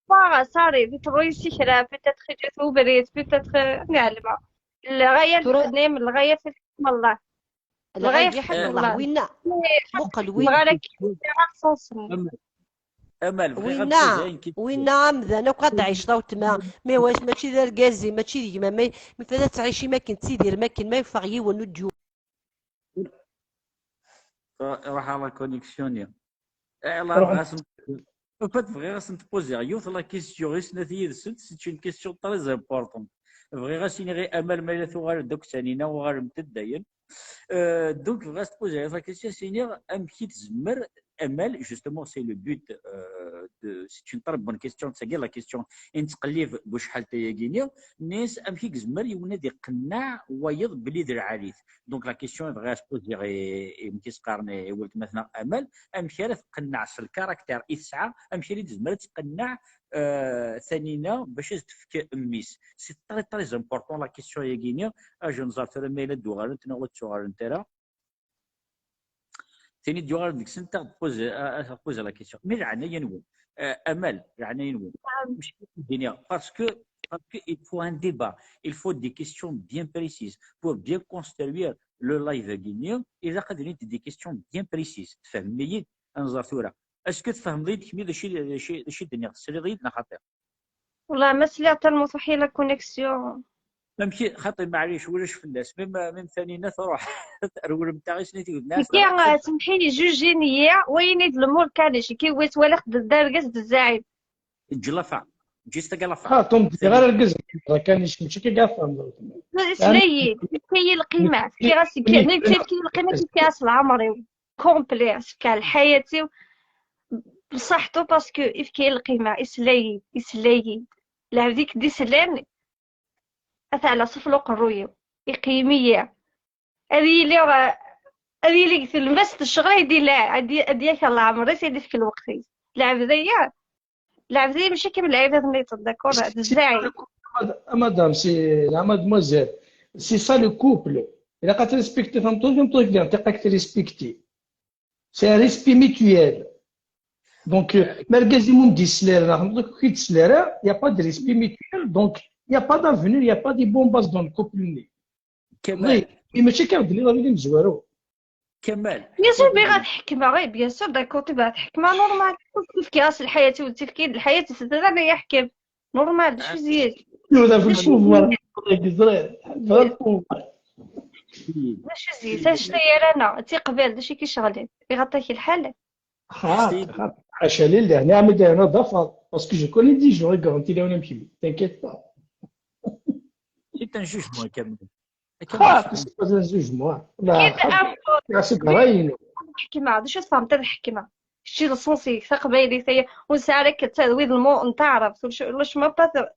فوا صاري بترويسي كرا بيتيتر جاتو بريت بيتيتر نعلمها الغايه نيم الغايه في حكم الله الغايه في حكم الله وينا مقل امل وينا مذانا وقد عيش راو تما ما واش ماشي دار كازي ماشي ديما ما فدا تعيشي ما كنت تيدير ما كان ما يفغ يون وديو راح على كونيكسيون الله فات بغي غاس نتبوزي يوث لا كيستيون غير سنتي سيت اون كيستيون تري امبورطون بغي غاسيني غير امل ما لا غير دوك ثانينا وغير متداين دونك غاس تبوزي لا كيستيون سينير امشي تزمر امل جوستومون سي لو بوت سي اون طرب بون كيستيون تساقي لا كيستيون ان تقليف بشحال تاياكينيا الناس امشي كزمر يولد يقنع ويض بلي در عريث دونك لا كيستيون بغا سبوزي غير يمكن تقارني ولد مثلا امل امشي راه تقنع الكاركتير يسعى امشي اللي تزمر تقنع ثانينا باش تفك اميس سي طري طري امبورطون لا كيستيون ياكينيا اجي نزار ترى ميلا دوغار انت نغوت صغار انت ثاني ديوغار ديك سنتا بوز لا كيسيون مي العنا ينوي امل العنا ينوي مش الدنيا باسكو il faut un débat il faut des questions bien précises pour bien construire le live guinéen اذا قدرت دي questions bien précises تفهمني انظر ثوره اسكو تفهم لي كمي شي الدنيا سري غيدنا خاطر والله ما سلعت المصحي لا كونيكسيون نمشي خاطر معليش ولاش فلاس من ثاني تروح الرول نتاعي سنيتي الناس كي سمحي لي جوج جينيه وين الامور كانش كي ويت ولا دار قصد الزايد الجلفه جيست قلفه توم غير القزم كان يمشي كي قافهم سليد كي القيمه كي راسي كي نكتب كي القيمه كي كاس العمر كومبليكس كان حياتي بصحته باسكو كي القيمه اسلي لا هذيك دي سلان أثعلى صفلو قرويو إقيمية هذه اللي قلت لمست الشغل يدي لا أديك الله عمري سيدي في الوقت العبدية ماشي كيما العباد اللي تذكر الزاعي مدام سي لا مادموزيل سي سا لو كوبل. الا قد تريسبكتي فهمتوك ديال تلقاك تريسبكتي، سي ان ريسبي ميتويال. دونك ما لقاش مون دي سلير فهمتوك كي تسلير يا با دي ريسبي ميتويال، دونك يا با دافونير يا با دي بومباز دون الكوبل. كمال ماشي كامل اللي غادي مزوارو. كمال بيان سور بغات حكمة، غير بيان سور دا كوتي بغات حكمة نورمال، التفكير الحياة والتفكير الحياة تستدعي يحكم نورمال شو زياد. هذا في البوفوار كيزرير شو زياد شناهي رانا تي قبال داكشي كيشغلك يغطيك الحال. حاشا لله نعمل انا ضفر باسكو جو كوني دي جو غارونتي لي انا مشي تنكيت با. سي ان جوجمون كمال سي با ان جوجمون لا كيف سي راينو الحكمة شو تفهم تاع الحكمة شتي لصوصي قبايلي ثي ونسالك تذويد المو نتعرف واش ما بتا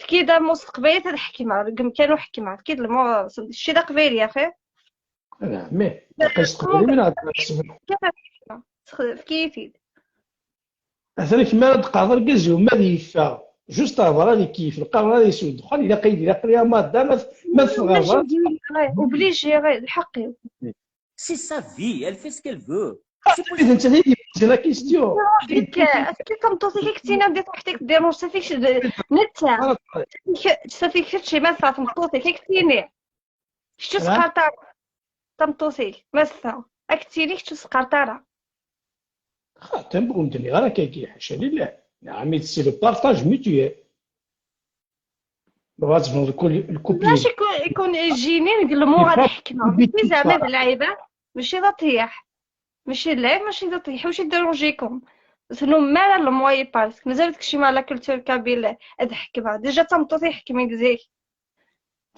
كيدا مستقبلي تاع الحكمة كانوا حكمة كيد المو شتي دا قبايلي يا اخي. لا مي تقيس تقولي من هذا السبب كيفي مثلا كيما تقادر كازو ما يفا جوست افرا لي كيف القمر اللي يسود دخل الى قيد الى قريه ما تفغر اوبليجي غير الحقي. سي سا في elle fait ce qu'elle veut. اذا انت هذه لا كيستيون ديك اسكي تمطوطي كي كنتينا بديت وحدك دير واش فيك نتا فيك شي ما تمطوطي كي كنتيني شتو سقرطار تمطوطي مسا اكتيني شتو سقرطاره خاتم بومدني راه كاكي حاشا لله عمي سي لو بارطاج ميتويال بغات تفهم الكوبلي باش يكون يجيني نقلمو غير الحكمه ماشي زعما باللعيبه ماشي تطيح ماشي اللعب ماشي تطيح واش يديرونجيكم شنو مالا المواي باسك مازالت كشي مع لا كولتور كابيل هاد الحكمه ديجا تمطوطي حكمي كزيك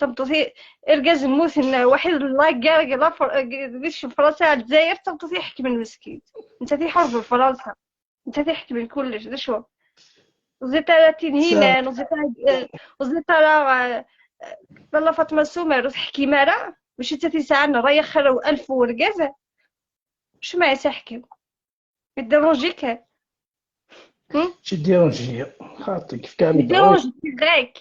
تمطوطي اركاز موثن واحد الله كاع في فرنسا الجزائر تمطوطي حكم المسكين انت تيحرب في فرنسا انت تحكم كلش دا شو وزيت على تنهيلان وزيت على والله فاطمه سومر تحكي مارا باش انت تسعنا راه يخرو 1000 ورقازه واش ما يسحكم يديرونجيك شي ديرونجي خاطر كيف كامل يديرونجي غاك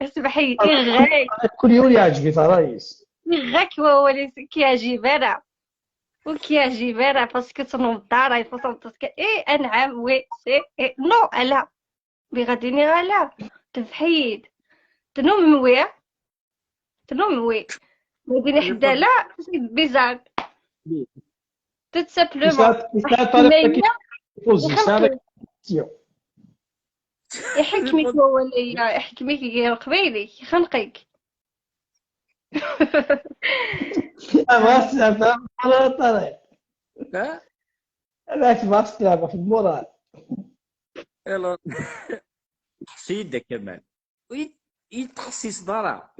اسمحي غاك كل يوم يعجبك رايس غاك هو اللي كيعجب انا وكيعجب انا باسكو تنوض يفوتو ايه انعم وي سي إيه. نو الا بغاديني غالا تفحيد تنوم موي بغاديني حدا لا بيزار تتسبلو يحكمك هو اللي يحكمك غير قبيلي يخنقك بس على الطريق ها راك باص تلعب في المورال يلا حسيدة كمان ويتحسس ضرا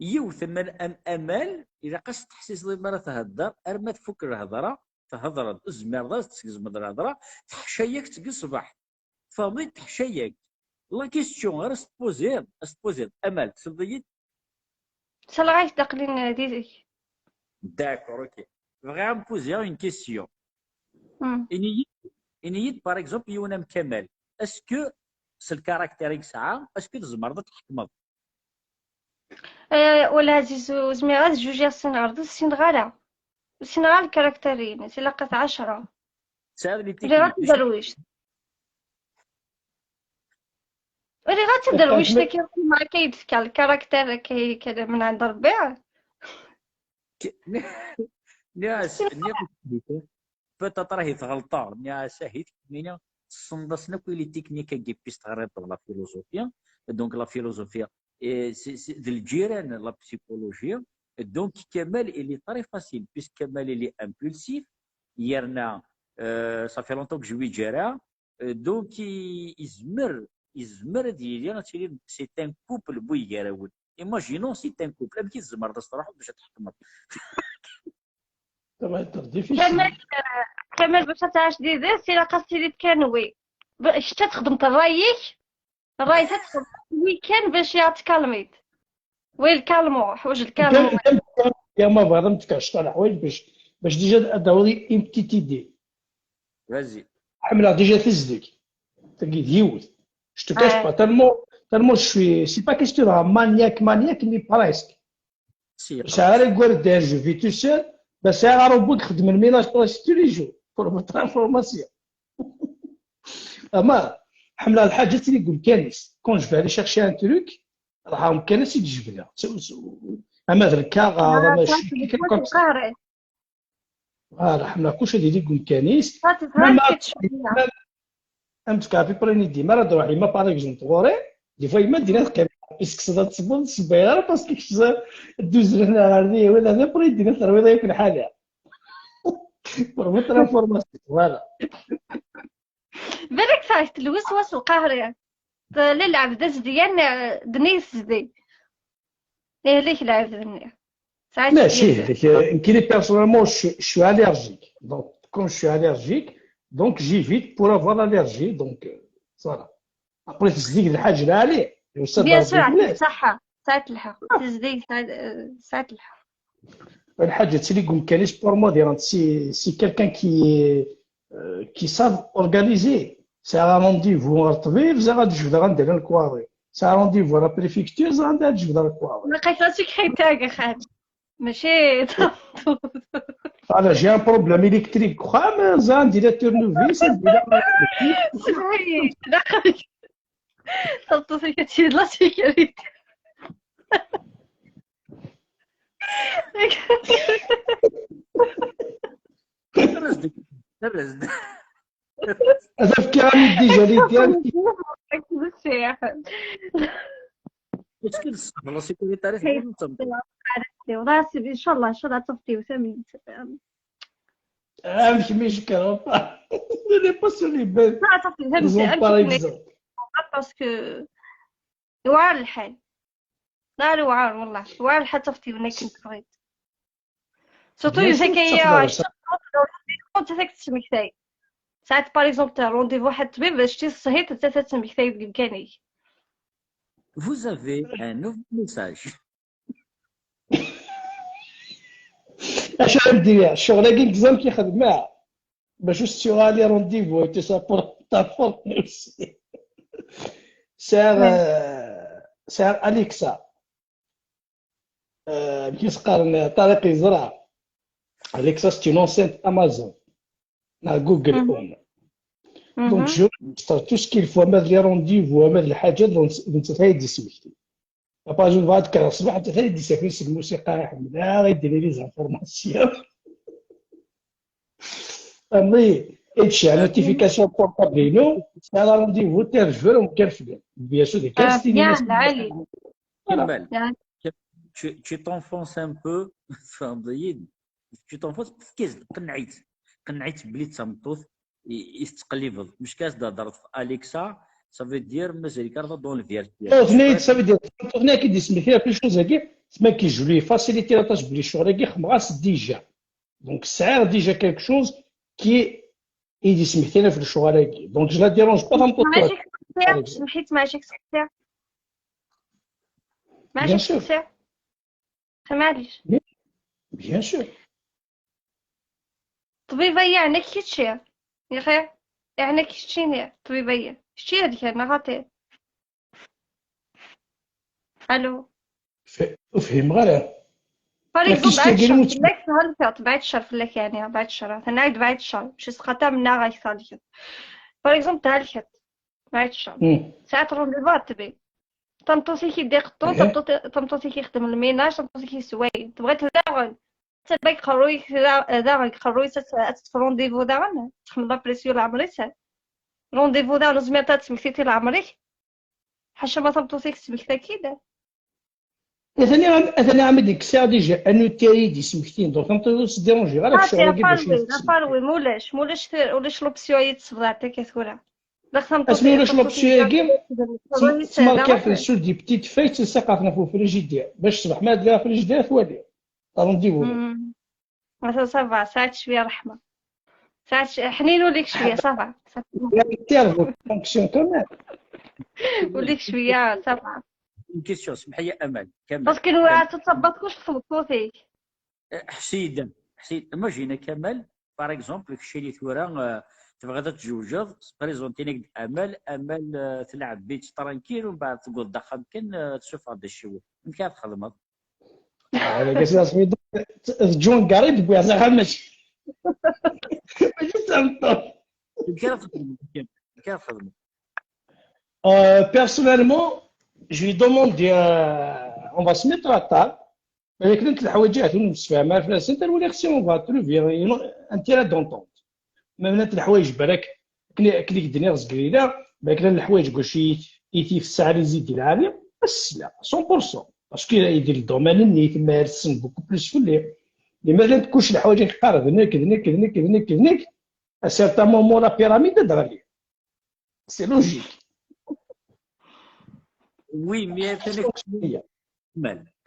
يوث من امال اذا قصت تحسيس مرة تهدر ارمى تفك الهضره تهضر زمر ضاس تسقز مدر هضره تحشيك تسقز صباح فمي تحشيك لا كيستيون غير استبوزير امال تسضيت سلغاي تقلين ديزك داكور اوكي فغير بوزير اون كيستيون اني بار اكزومبل يونام كمال اسكو سل كاركتيريك ساعه اسكو تزمر تحكمض ولا زيزو زميرات جوجي السنغال السنغال كاركترين تلاقت 10 سالني اللي غاتدرويش اللي غاتدرويش لكن ما كيدفك الكاركتر كذا من عند ربي ناس peut-être راهي تغلطا ناس هيت مينا صندسنا كل تكنيك كي بيستغرب لا فيلوزوفيا دونك لا فيلوزوفيا ديال الجيران لا بسيكولوجيا دونك كمال اللي طري فاسيل بيس كمال اللي امبولسيف يرنا صافي لونطون كو جوي جيرا دونك يزمر ديالي تيري سي ان كوبل بوي كراول ايماجينون سي ان كوبل ام كيزمر تروح باش تحكم كمال باش تعاش ديزير سي لا قاصتي تكنوي باش تخدم الراي تدخل ويكان باش يتكلميت وين الكالمو حوايج الكالمو يا ما بغيتش كنشطح الحوايج باش ديجا داوري اون بتيت ايدي vas-y عملها ديجا تزدك تلقي ديوت جو تو كاش با تالمون tellement je suis, c'est pas question d'un maniaque, mais presque. سي باش عارف يقول داير جو في تو سول باش عارف ربك خدم الميناج بلاش تو لي جو بور فوتر انفورماسيون. اما حمله الحاجات اللي يقول كانيس كون جو فالي شيرشي ان تروك راهم كانيس يجيب لها اما ذا الكاغا هذا ماشي كي كنكون القهري فوالا حمله كلشي اللي يقول كانيس صافي ما فهمت كتشوفيها امت كافي بريني ديما راه تروح ما باغ اكزومبل غوري دي فوا ما دينا تقيم باسكو صدات تصبر صبيره باسكو كشا دوز لنا هذه ولا هذا بري دينا ترويضه يكون حالها بور فوتر انفورماسيون فوالا. بالك صايت الوسواس القهري للعب داز ديال دنيس زدي ايه ليك لعب دنيا ساعات ماشي هذيك يمكن لي بيرسونيلمون شو اليرجيك دونك كون شو اليرجيك دونك جيفيت بور افوار اليرجي دونك صراحه ابري تزيد الحاجه اللي عليه يوصل بيان سور عندك صحة ساعات الحق تزدي ساعات الحق الحاجه اللي يقول كانش بور موديرون سي كيلكان كي ساف اورغانيزي سي رونديفو الطبيب زعما غادي تجبد غندير الكواري سي رونديفو لا بريفيكتور زعما غادي تجبد الكواري لقيت راسك حيتاك خالد ماشي انا جي ان بروبليم الكتريك خام زعما ندير تورنوفيس ندير صحيح دقيق صوتك كتشي لا سيكوريتي درز هذا في كامل ديجا لي ديالك مشكل الصح لا سيكوريتاري تقول والله سيدي ان شاء الله تصفتي وثمين مش مشكل ني با سو لي بان لا تصفتي فهمتي باسكو يوعر الحال لا يوعر والله يوعر الحال تصفتي وانا كنت بغيت سورتو الذكيه انت تسمكتاي ساعات باغ اكزومبل رونديفو واحد الطبيب باش تيصهيط حتى تسمكتاي بامكانك. Vous avez un nouveau message. اش غندير الشغل كي اكزام كيخدم معاه باش السؤال رونديفو تي سا بور تا فورمي سار اليكسا كيسقارن طريق يزرع اليكسا سي نونسينت امازون نا جوجل اون دونك جو تو سكيل فوا ماد لي رونديفو ماد الحاجات دونك تايدي سميتي باجون فهاد كرا الصباح حتى تايدي سافيس الموسيقى يحمد غيدير لي زانفورماسيون امي اتش نوتيفيكاسيون بورطابل لينو على رونديفو تيرجفر ومكرفل بيان سور دي كاستي يا العالي Kemal, tu t'enfonces un peu فهمتي tu t'enfonces كيز قنعيت بلي تمطوط يستقلب مش كاس هضرت في اليكسا صافي دير مازال كارطه دون الفيرتوال هنا صافي دير هنا كي ديسمي فيها بلي شوز هكي تما كيجولي فاسيليتي لا تاش بلي الشغل هكي خمغاس ديجا دونك السعر ديجا كيلك شوز كي يدي سميتينا في الشغل هكي دونك جو لا ديرونج با تمطوط سمحيت ماشي سكتير Bien ماشي sûr. سكتير معليش بيان سور طبيبية يعني كيتشير يا خير يعني كيتشيني طبيبية شتي هاديك انا غاتي الو افهم غير فريق كيفاش بعد تلقى الشهر الموت- لك هل بعد الشهر فلك يعني بعد الشهر تنعيد بعد الشهر شي سقطها منا غايصالك فريق تهلكت بعد الشهر ساعات رونديفو تبي طمطوسي كيدير قطون طمطوسي كيخدم الميناج طمطوسي كيسواي تبغي تداغن حتى باك خروي داغن خروي رونديفو داغن تحمل لا بريسيون لعمرك رونديفو داغن زميطات تسمكتي لعمرك حاشا ما طمطوسيك تسمكتا كيدا انا عامل ديك الساعه ديجا انو تيري دي سمكتين دونك انت ديرونجي غير في الشغل هكي باش فالوي مولاش لوبسيون يتصبر حتى كتقولها اسمي واش لوبسيون هكي تماركا في السول دي بتيت فايت تسقطنا في الفريجيدير باش تصبح ما دير الفريجيدير ثوالي رونديفو مثلا صافا ساعات شويه رحمه ساعات حنين وليك شويه صافا تيرفو فونكسيون كمان وليك شويه صافا كيسيون سمح لي امل كمال باسكو نوع تطبطكوش في صوتك حسيد imagine كمال باغ اكزومبل كشي اللي ثورا تبغى تتزوجد بريزونتي لك امل تلعب بيت ترانكيل ومن بعد تقول دخل كان تشوف هذا الشيء يمكن تخدم على كاس سميتو جون قريب بويا صح ماشي ماشي سامطو. يمكن تخدم. Personnellement, je lui demande, on va se mettre à table. Mais كنت الحوايج نتفاهم في الناس انت ولا خصنا on va trouver un terrain d'entente. مبنات الحوايج برك كليك دنيا صغيره برك الحوايج كلشي يتي في الساعه اللي يزيد العاليه بس لا 100% باسكو يدير الدومين اللي يمارسن بوكو بلوس في الليل. لماذا كلشي الحوايج نقارب هناك هناك هناك هناك هناك à certain moment la pyramide درالي سي لوجيك. وي مي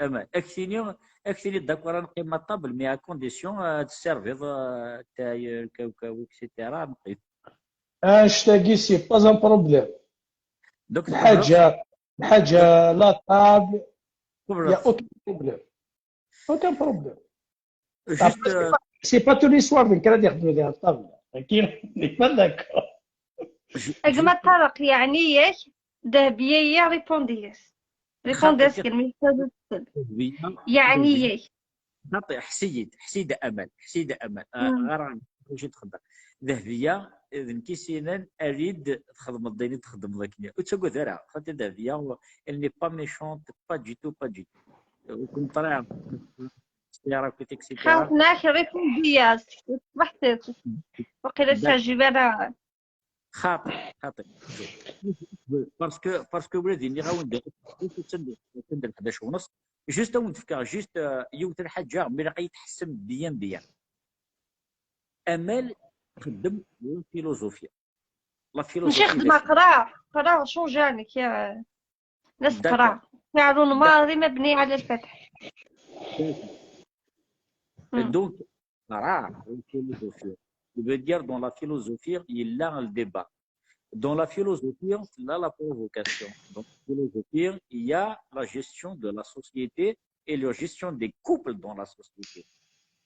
امل اكثر داكور نقيم الطابل مي ا كونديسيون تسيرفي تاع الكاوكاو اكسيتيرا نقيم اشتاقي سي با ان بروبليم. دوك الحاجه لا طابل يا كبرت اوكي بروبليم اوكي بروبليم. جوست سي با تو لي سوار من كان يخدموا ديال الطابل كاين با داكور. أجمع طرق يعني ياك ذهبية يا ريبونديس كلمة يعني ياك خاطئ حسيد امل غير واش تخدم ذهبيه كيسينا اريد تخدم الديني تخدم لكن وتقول ذرا خاطر ذهبيه اللي با ميشونت با دي تو وكنت طالع سياره كنت خاف ناك ريبوندياس صبحت وقيلا تعجب أنا خاطئ باسكو ولادي اللي غاوندير تندير 11 ونص جوست ونتفكر جوست يوت الحاجه ملي غيتحسن بيان امل تخدم لا فيلوزوفيا ماشي خدمة قرا شونجانك يا ناس قرا فعل ماضي مبني على الفتح. دونك قرا الفيلوزوفيا veut dire dans la philosophie il y a le débat. Dans la philosophie, il y a la provocation. Dans la philosophie, il y a la gestion de la société et la gestion des couples dans la société.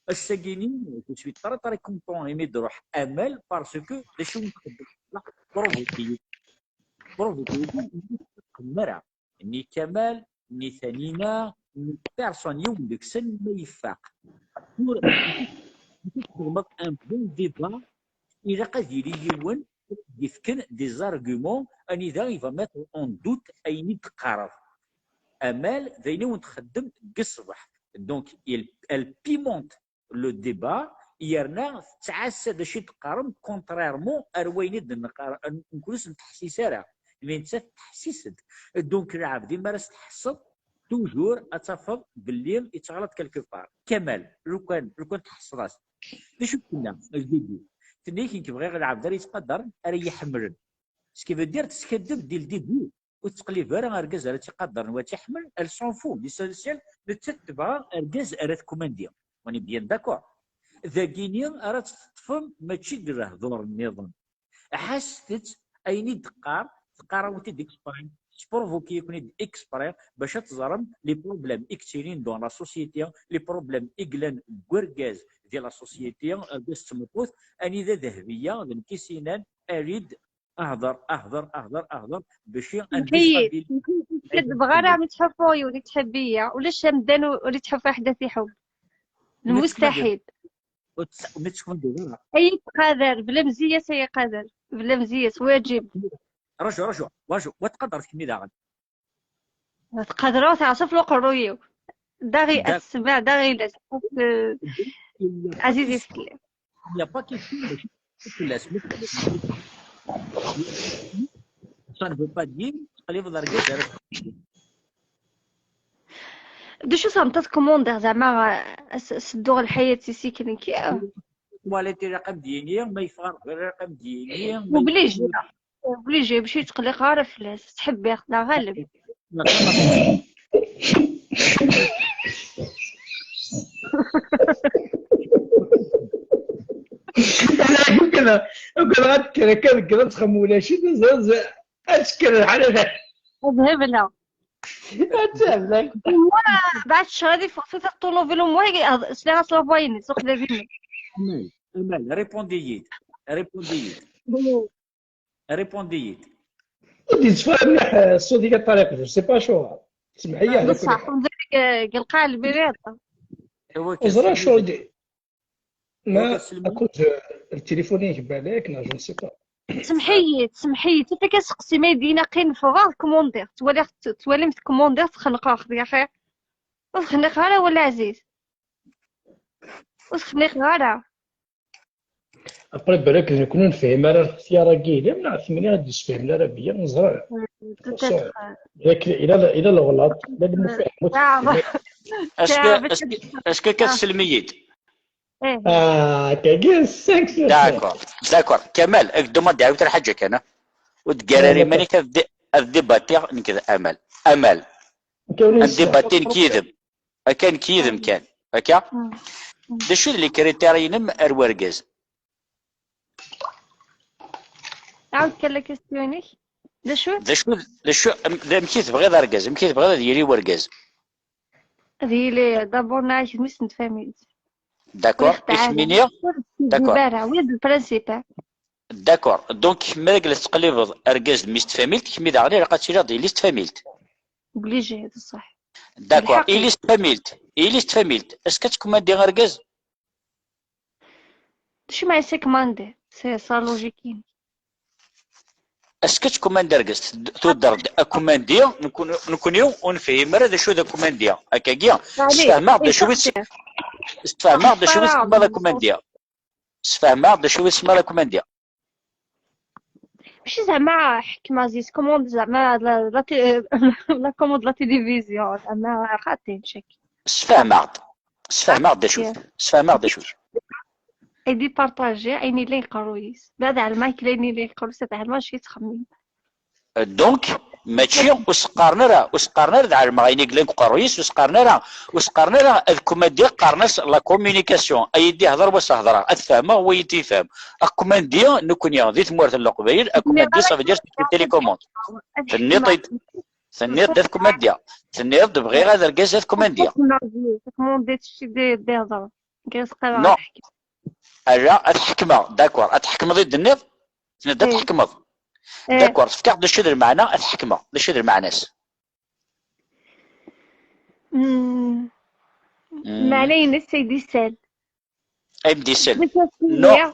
Je suis très content et de Amel parce que les choses provoquent. Ni Kamal, ni Thanina, ni personne يوجد سن ما يفاق. Un bon débat, il a قادر يجيون يفكن دي زارغومون اني ذا يفا ميتر اون دوت ايني تقارب امال ذيني ونتخدم قصبح دونك البيمونت لو ديبا يرنا تعسى دا شي تقارب كونتريرمون ارويني نكونس نتحسيس راه مي نتا تحسيس دونك العبد ما راس تحسب توجور اتفضل بالليل يتغلط كالكو بار كمال لو كان تحس راسك باش كنا الفيديو تنيك كيبغي غير العبد يتقدر راه يحمل سكيفو دير تسكدب ديال ديبي وتقلب راه اركاز راه تيقدر وتحمل السون فو ليسونسيال تتبع اركاز راه كوماندير وني بيان داكور ذاكيني راه تطفم ماشي دير دور النظام حست ايني تقار وانت ديكسباين تبروفوكي يكون اكسبري باش تزرم لي بروبليم اكثرين دون لا سوسيتي لي بروبليم اكلان كوركاز ديال لا سوسيتي باش تمبوث اني ذا ذهبيه كيسينان اريد اهضر باش نقيد كتبغى راه متحفوي ولي تحبيه ولا شمدان ولي تحب احداثي حب المستحيل اي قدر بلا مزيه سي قدر بلا مزيه واجب رجع وتقدر تكمي داغن تقدروا تعصف له قرويو داغي السماع داغي لاس عزيزي السلام يا با كيفاش لاس ça ne veut pas dire تقليب درجه شو صمتت كوموندير زعما سدوا الحياه سي كي والتي رقم ديني ما يفرق رقم ديني وبليجي باش تقلق غير فلاس تحب ياخذها غالب كذا كذا تخمم ولا شي اتكل الحلال اذهب لها اتذهب لك بعد الشهر هذه فقط الطوموبيل وموي سلاغ سلافايني سوق دابين امال ريبوندييت ريبوندييت. ودي تفهم مليح الصوت ديال الطريق جو سي با شو تسمح لي على كل بصح حال. ونزيد قلقا البريطة. هو وزرا شو كسلمي دي ما كسلمي اكون التليفون بالك لا جو سي با. سمحي انت كتسقسي ما يدينا قين في غير كوموندير توالي في كوموندير تخنقا خدي خير وتخنق غير ولا عزيز وتخنق غير ابري بالك نكونوا نفهم على الاختيار كاين من 8 غادي تفهم العربيه نزرع تتخ الى الغلط لا المفهم متفهم. اسكو كتسلميد. كاين 5 داكور كمال دوموندي عاود حاجه كان وتقراري ماني كديباتي نكذا امل نديباتي نكذب كان كيذم كان هكا. دا شو اللي كريتيرينم الورقاز عاود كلا كيستيوني دا شو دا مكيث بغيض ارقاز مكيث بغيض يري ورقاز هذه لي دابور نعيش مش نتفاهمي داكور إثمينيا داكور ويا بالبرانسيبال داكور دونك كيما جلست تقلب ارقاز ميست فاميلت كيما دا غير لقات شي راضي ليست فاميلت بليجي هذا صح داكور ليست فاميلت اسكو تكوماندي ارقاز شو ما يسك ماندي سي صار لوجيكين اسكو تكوماندي ارقاز تودر اكوماندي نكونيو ونفهم هذا شو ذا كوماندي هكا كيا تفهم دا شو تفهم دا شو اسمها لا كومانديا تفهم دا شو اسمها لا كومانديا ماشي زعما حكمة زيت كوموند زعما لا كوموند لا تيليفزيون زعما خاطين شكل سفهم دا شو ايدي بارطاجي عيني لين قرويس بعد على المايك لين لين قرويس تاع ماشي تخمم دونك ماشي وسقارنا راه على المغايني كلينك قرويس وسقارنا راه الكوماندي قارناس لا كومونيكاسيون ايدي هضر واش هضره افهمه هو يتفهم الكوماندي نكون ذي تمورت القبيل الكوماندي صافي دير تيليكوموند ثنيط دير كومانديا ثنيط بغي غير الكاز كومانديا كوموندي تشي دي هضره كاس قرا نو اجا الحكمه داكور الحكمه ضد النيض تنبدا تحكمض داكور تفكر دا شو المعنى الحكمه دا شو المعنى معنى السيد السال ام دي سيل نو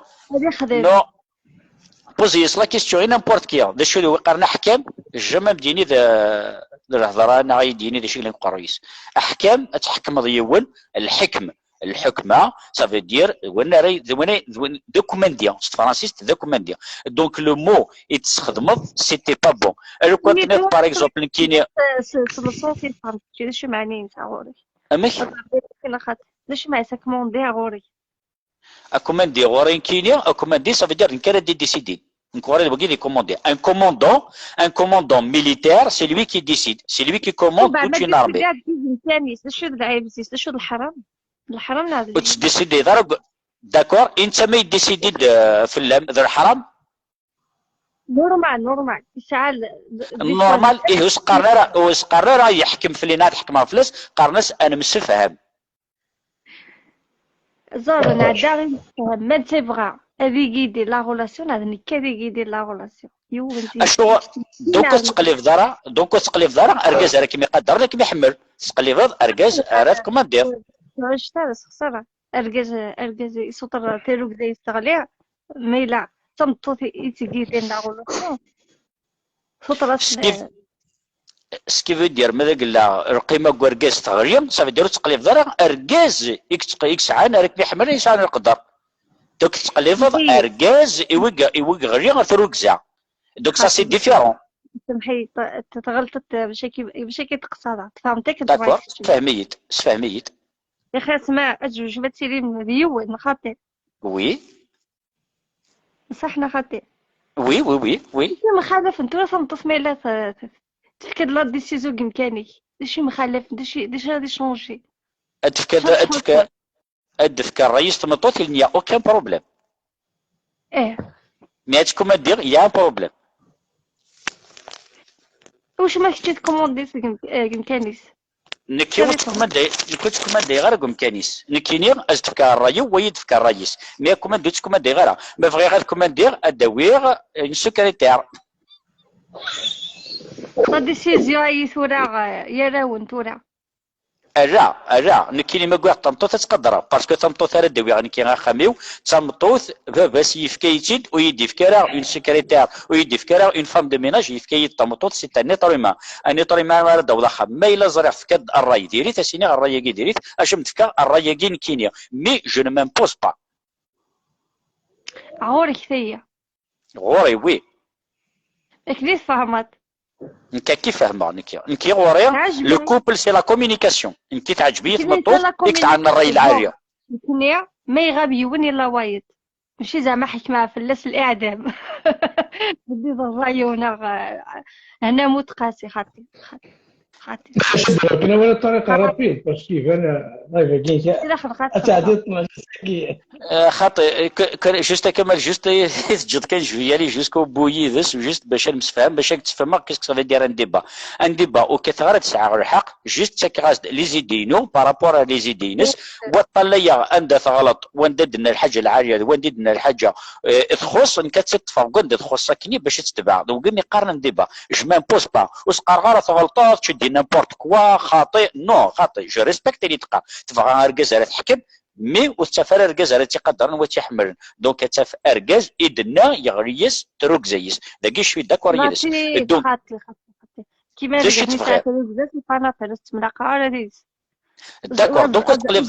نو بوزيس لا كيستيون غير نامبورت كيا دا شو اللي وقرنا حكام الجمع بديني ذا الهضره انا غيديني دا شي اللي نقرويس احكام تحكم ضيون الحكمه صافي دير وانا دوكومانديا فرانسيس دوكومانديا دونك لو مو يتستخدم سيتي با بون لو كنت نيت باغ اكزومبل كاين صوتي فهمت شنو معني انت غوري امك باش ما يسكموندي غوري اكوماندي غورين كاين اكوماندي صافي دير كان دي ديسيدي نكوري بغي لي كوموندي ان كوموندون ميليتير سي لوي كي ديسيد سي لوي كي كوموند توت اون ارمي شنو العيب شنو الحرام هذا وتديسيدي داكور انت ما يديسيدي في ذا الحرام نورمال يسعى نورمال ايه وسقرر راه يحكم في لينا تحكم فلوس قرنس انا مسفهم زور انا داغي ما تبغى هذه يدير لا غولاسيون هذا نكادي يدير لا غولاسيون يو انت اشنو دوك تقلي في دارا اركاز راه كيما يقدر لك يحمل تقلي في اركاز عرفت كما دير واش تاع خساره اركاز يسطر تيرو كدا يستغلي ميلا تمطوط يتقيل لنا غولاسيون سطر سكيفو دير ماذا قال القيمه كوركاز تغريم صافي ديرو تقلي في دارا اركاز يكسعان راك يحمل يسعان القدر دوك تقلي في اركاز يوق غريم ثروكزا دوك سا سي ديفيرون سمحي تغلطت باش كي تقصدها فهمتك داكور فهميت يا اخي اسمع اجوج ما تسيري من ديون خاطر وي صح خاطر وي ما خالف انت فهمت ميلا تفكر لا ديسيزيون كيمكانك داشي مخالف داشي غادي شونجي الدفكر رئيس تمطوط il n'y a aucun problème mais est-ce qu'on va dire il y a un problème واش ما كنتي تكوموندي كيمكانيس نكي كنت كوماندي غير كومكانيس نكيني از تفكر الراي ويد تفكر الرايس مي كوماندي تكوماندي غير ما بغي غير كوماندي ادوير سكرتير لا ديسيزيون اي ثورة يا راون ثورة اجا نكيني ما قاعد تمطوث تقدر باسكو تمطوث راه دوي نكي غا خميو تمطوث باباس يفكايتيد ويدي فكرا اون سكرتير ويدي فكرا اون فام دو ميناج يفكايت تمطوث سي ان ايطريما ان ايطريما راه دوله خا ما الا زرع فكاد الراي ديريت اسيني الراي كي ديريت اش متفكا الراي كي نكينيا مي جو نو مامبوز با عورك ثيا غوري وي كيف فهمت نكا كيف فاهمه نكي غوري لو كوبل سي لا كومونيكاسيون نكي تعجبيه تمطوث ديك تاع الراي العاليه كنيا ما يغاب يوني لا وايد ماشي زعما حكمة فلس الإعدام بدي الرأي هنا موت قاسي خاطي كنا ولا طريقه رابيد باش كيف انا ضايفه كاين تعديت خاطي جوست كمال جوست تجد كان شويه لي جوسكو بويدس جوست باش نفهم باش تفهم كيسك سافي دير ان ديبا وكثر تسعى الحق جوست تكراز لي زيدينو بارابور لي زيدينس وطليا عندها غلط ونددنا الحاجه العاليه ونددنا الحاجه تخص ان كتفرق عند تخصكني باش تتبع وقلني قارن ديبا جو مام بوس با وسقار غلط غلطات تشدي نيمبورت كوا خاطئ نو خاطئ جو ريسبكت اللي تبقى تبغى ركز على تحكم مي وتفر ركز على تقدر وتحمل دونك تف اركز يدنا يغريس تروك زيس داكي شوي داكور يلس دونك خاطي كيما رجعني ساعه بزاف فانا فرست ملاقه على ديس داكور دونك تقلب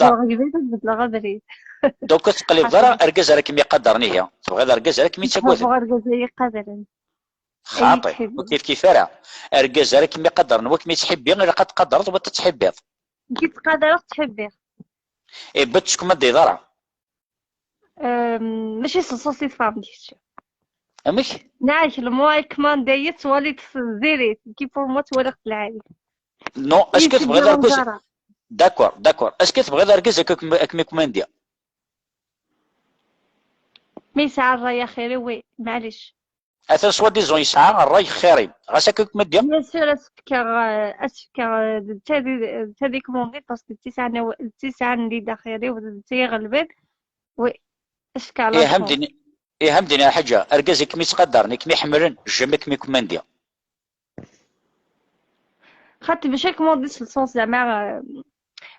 دونك تقلب ضرا اركز على كيما يقدرني هي تبغى ركز على كيما تقول اركز على قدر خاطئ وكيف راه اركز على كيما يقدرنا وكيما تحبي غير قد قدرت وتتحبي كي تقدر تحبي اي بتش كما دي ضرا ماشي صوصي فهمتيش امك نعيش المواي كمان دايت وليت زيريت كي فورمات ولا العالي نو اسكو تبغي تركز داكور اسكو تبغي تركز كيما كومانديا مي ساعه الراي خيري وي معليش اثر سوا ديزون يسعى الراي خيري غاسا كيما دير بيان سور اسفكر تادي كوموندي باسكو التسعة اللي داخلي وتي غلبت وي اسفكر همدني يا حاجه اركزي كيما تقدرني كيما يحملن جمك كيما كومانديا خاطر باش كوموندي في السونس زعما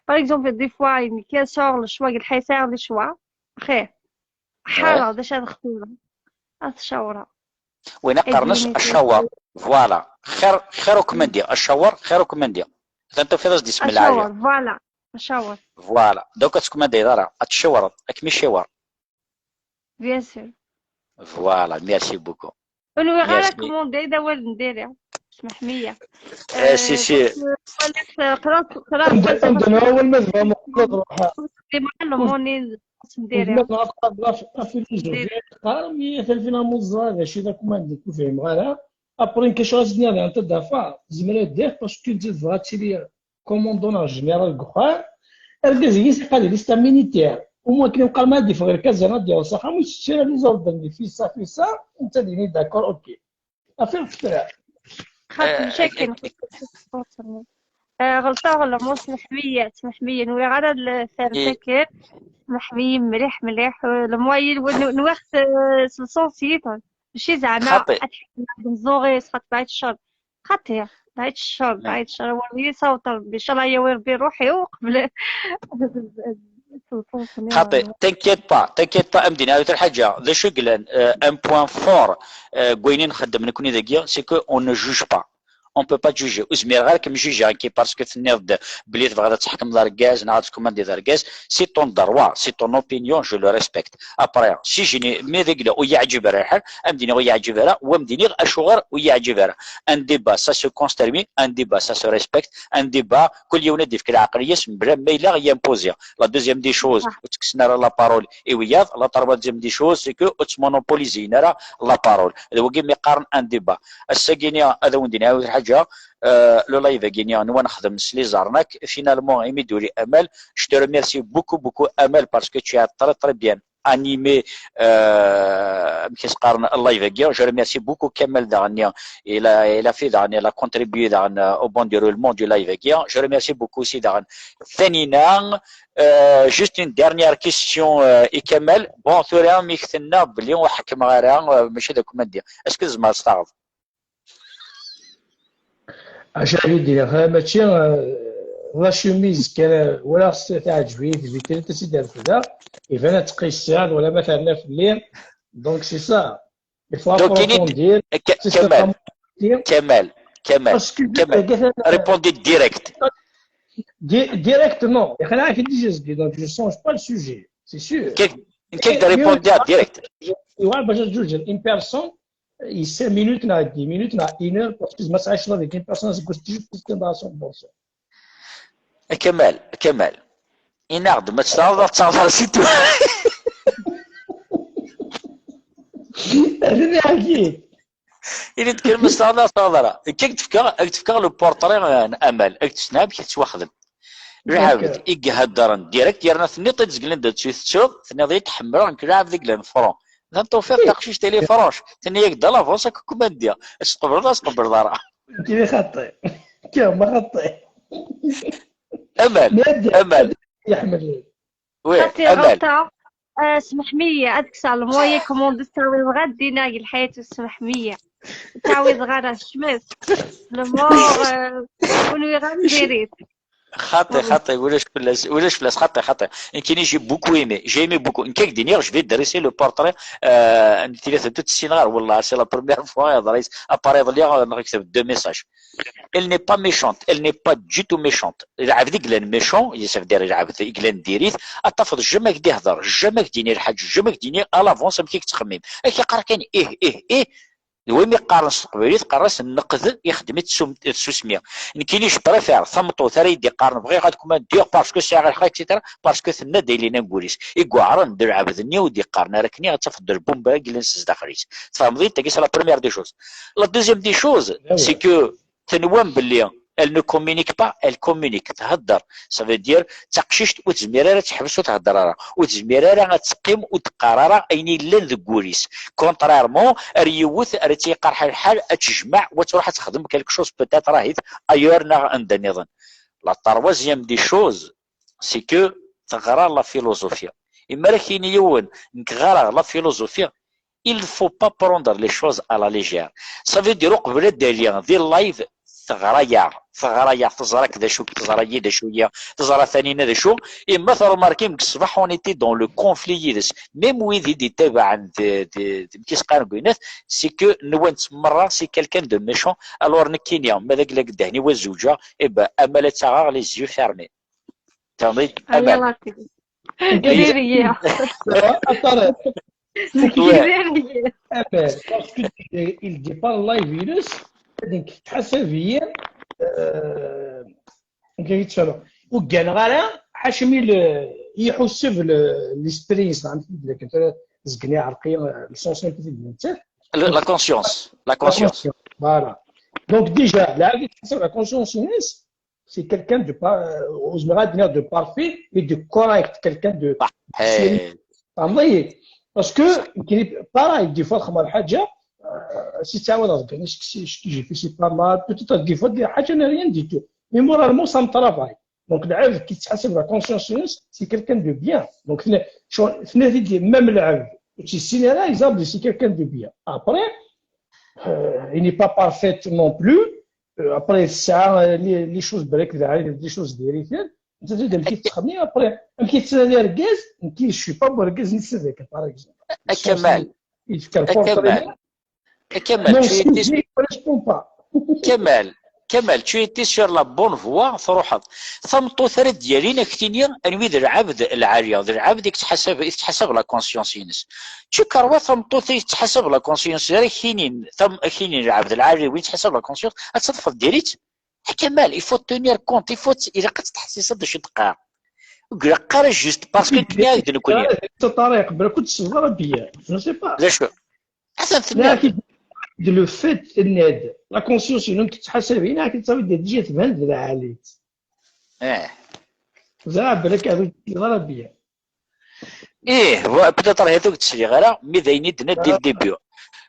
باغ اكزومبل دي فوا يعني كي صور الشوا قال حيسار لي شوا خير حاله باش نختار الشاوره وين قرنش الشاور فوالا خير كومانديا الشاور خير كومانديا انت في راس بسم الله الشاور فوالا الشاور فوالا دوك تكوماندي دارا تشاور كيما شاور بيان سور فوالا ميرسي بوكو ونوي غير كوموندي دا والو نديرها اسمح ليا سي قرات عندنا اول ما نفهم نروح معلم موني نديرها قال فينا موزا شي ذاك ما عندك فهم غير ابرين كي شوز ديالي انت دافع زمرا دير باسكو تزيد فغاتي لي كوموندون جينيرال كوخا اركزي قال لي ستا مينيتير وما كاين قال ما دي غير كازا ديال صح مش تشري لي زوردني في سا انت ديني داكور اوكي افير الفكره خاطر شاكين غلطة ولا مو سمح بيا نوي غير الفرتكر محمي مليح الموايل نوخت سلسوسيتون ماشي زعما نزوغي سخط بعيد الشر خاطر بعيد الشر ولي صوتر ان شاء الله يا ربي روحي وقبل خاطي تنكيت با امدينا هذه الحاجه ذا شغلان ان بوين فور كوينين نخدم نكوني ذاكيا سي كو اون نو جوج با on peut pas juger وزمير غير كم جوجي كي باسكو تنيض بلي تبغى تحكم داركاز نعاود كوماندي داركاز سي طون دروا سي طون اوبينيون جو لو ريسبكت ابري سي جيني مي ذيك ويعجب راه امديني ويعجب راه ومديني اشغر ويعجب راه ان ديبا سا سو كونسترمي ان ديبا سا سو ريسبكت ان ديبا كل يوم ندي فكره عقليه بلا ما الا يمبوزيا لا دوزيام دي شوز وتكسنا لا بارول اي وياض لا تروازيام دي شوز سي كو تمونوبوليزي لا بارول هذا هو كيما يقارن ان ديبا الساكينيا هذا وندينا هذه الحاجه لو لايف كينيا نوا نخدم سلي زارناك فينالمون ايميدو لي امل جو te remercie beaucoup امل باسكو tu as très bien animé qui se parle live again. Je remercie beaucoup Kamel Darnia. Il a fait Darnia, il a contribué Darnia au bon déroulement du live again. Je remercie beaucoup aussi Darnia. Fanina, juste une dernière question et Kamel. Bon, tu as un mix de nab, Lyon, Hakmara, monsieur de comment dire. Est-ce que je m'en عشان يدير ماشي لا شوميز كان ولا خصها تعجبني في الفيترين حتى دار كذا يبان تقيس الساعه ولا مثلا في الليل دونك سي سا يفوا ابروفوندير كمال répondez direct. Direct, non. Il y a rien qui dit, donc je ne change pas le sujet, c'est sûr. Quel de répondre direct? Une personne, il 5 minutes, 10 minutes, 1 heure, parce que je me suis avec une personne, c'est que je suis dans son bon sens. كمال ينعد ما تستعرض سيتو هذا حكيت إلا تكلم صادرة كيف تفكر لو بورتري امل تسناب كي تواخذ عاود يقهدرن ديريكت يرنا ثني تزقلن دات تشوف ثني ضي تحمر نكعب ذيك لان فرون ذا توفيق تقشيش تيلي فروش ثني يقدر لا فوسك كومانديا اش تقبل دارا كيف خطي كيف ما خطي امل يحمل وي امل اسمح مية هذيك الساعة الموية كوموند تساوي غادي ناقي الحياة اسمح مية تعويض غير الشمس المور ونوي غنديريت خاطي ولاش فلاس خاطي كاين يجي بوكو ايمي جي ايمي بوكو ان كيك دينيغ جو في دريسي لو بورتري ان 63 غار والله سي لا بروميير فوا يا دريس اباري ضليغ نكتب دو ميساج elle n'est pas méchante elle n'est pas du tout méchante يلعب ذيك لان ميشون يسف دير يلعب ذيك لان ديريت اتفض جمك دي هضر جمك ديني الحاج جمك ديني الافونس كيك تخمم كي قرا كان ايه وين يقارن قبيلي تقرص النقد يخدم السوسميه كاينش بريفير ثمطو ثري يدي قارن بغي غتكون دير باسكو سي غير حاجه اكسيتيرا باسكو ثنا دايلينا نقوليس يقعرن ندير عبدني ودي قارن ركني غتفضل البومبا كي نسز داخليت تفهم ضيت كي سي لا بروميير دي شوز لا دوزيام دي شوز سي كو تنوان باللي elle ne communique pas elle communique تهضر ça veut dire تقشيش وتزميرها تحبس وتهضر وتزميرها تقيم وتقرر اين الا ذكوريس كونتريرمون ريوث رتي قرح الحال تجمع وتروح تخدم كالك شوز بوتيت راهي ايور نا عند نظن لا تروازيام دي شوز سي كو تغرى لا فيلوزوفيا اما راه كاين يون نكغرى لا فيلوزوفيا il faut pas prendre les choses à la légère ça veut dire قبل ديال اللايف ثغرايا تزرى كذا شو تزرى يدا شويه تزرى ثانينا ذا شو اما ترماركي الصباح اونيتي دون لو كونفلي يدس ميم ويدي دي تابع عند كيس قانكوينات سي كو نوان تمرة سي كالكان دو ميشون الور نكينيا ماذا قال لك دهني والزوجه ابا امل تاغار لي زيو فيرمي تنضي امل ديري parce qu'il dit pas live virus donc تحسب هي كيتشالو وكان غالا حاشمي يحسب ليسبرينس عندك انت زكني عرقيه السونسيون انت لا كونسيونس فوالا دونك ديجا لا تحسب لا كونسيونس سي كالكان دو اوزمرا دو بارفي مي دو كوريكت كالكان دو فهمتي باسكو كاين باراي دي فوا خمر حاجه سي تعاود كاين كي جي في سي با مال بوتيت دي فوا دير حاجه انا ريان دي تو مي مورالمون سا مطرافاي دونك العبد كي تحسب لا كونسيونس سي كالكان دو بيان دونك فنا دي ميم العبد سي سينيرايزابل سي كالكان دو بيان ابري il n'est pas parfait non plus après ça les choses بريك les choses ديريتين انت تبدا كي تخمي ابري كي تسالي ركاز كي شي با بركاز نسيك باغ اكزومبل كمال tu étais sur la bonne voie تروح ثمطو ثرد ديالينا كتينيا انويد العبد العاليه العبد يتحسب لا كونسيونسينس تشي كاروا ثمطو تحسب لا كونسيونس كاينين العبد العالي وين تحسب لا كونسيونس تصدف ديريت كمال il faut tenir compte il faut الا قد تحسس هذا شي دقه قرا جوست باسكو كنيا نكون الطريق بلا كنت صغيره بيا جو سي با لا شو حسن ثاني لو فيت ان لا كونسيونس انك تحسب هنا كتصاوي تجي تبان عليك زعما بالك هذا صغيره بيا ايه بتطر هذوك تسلي غير مي دايني دنا ديال الديبيو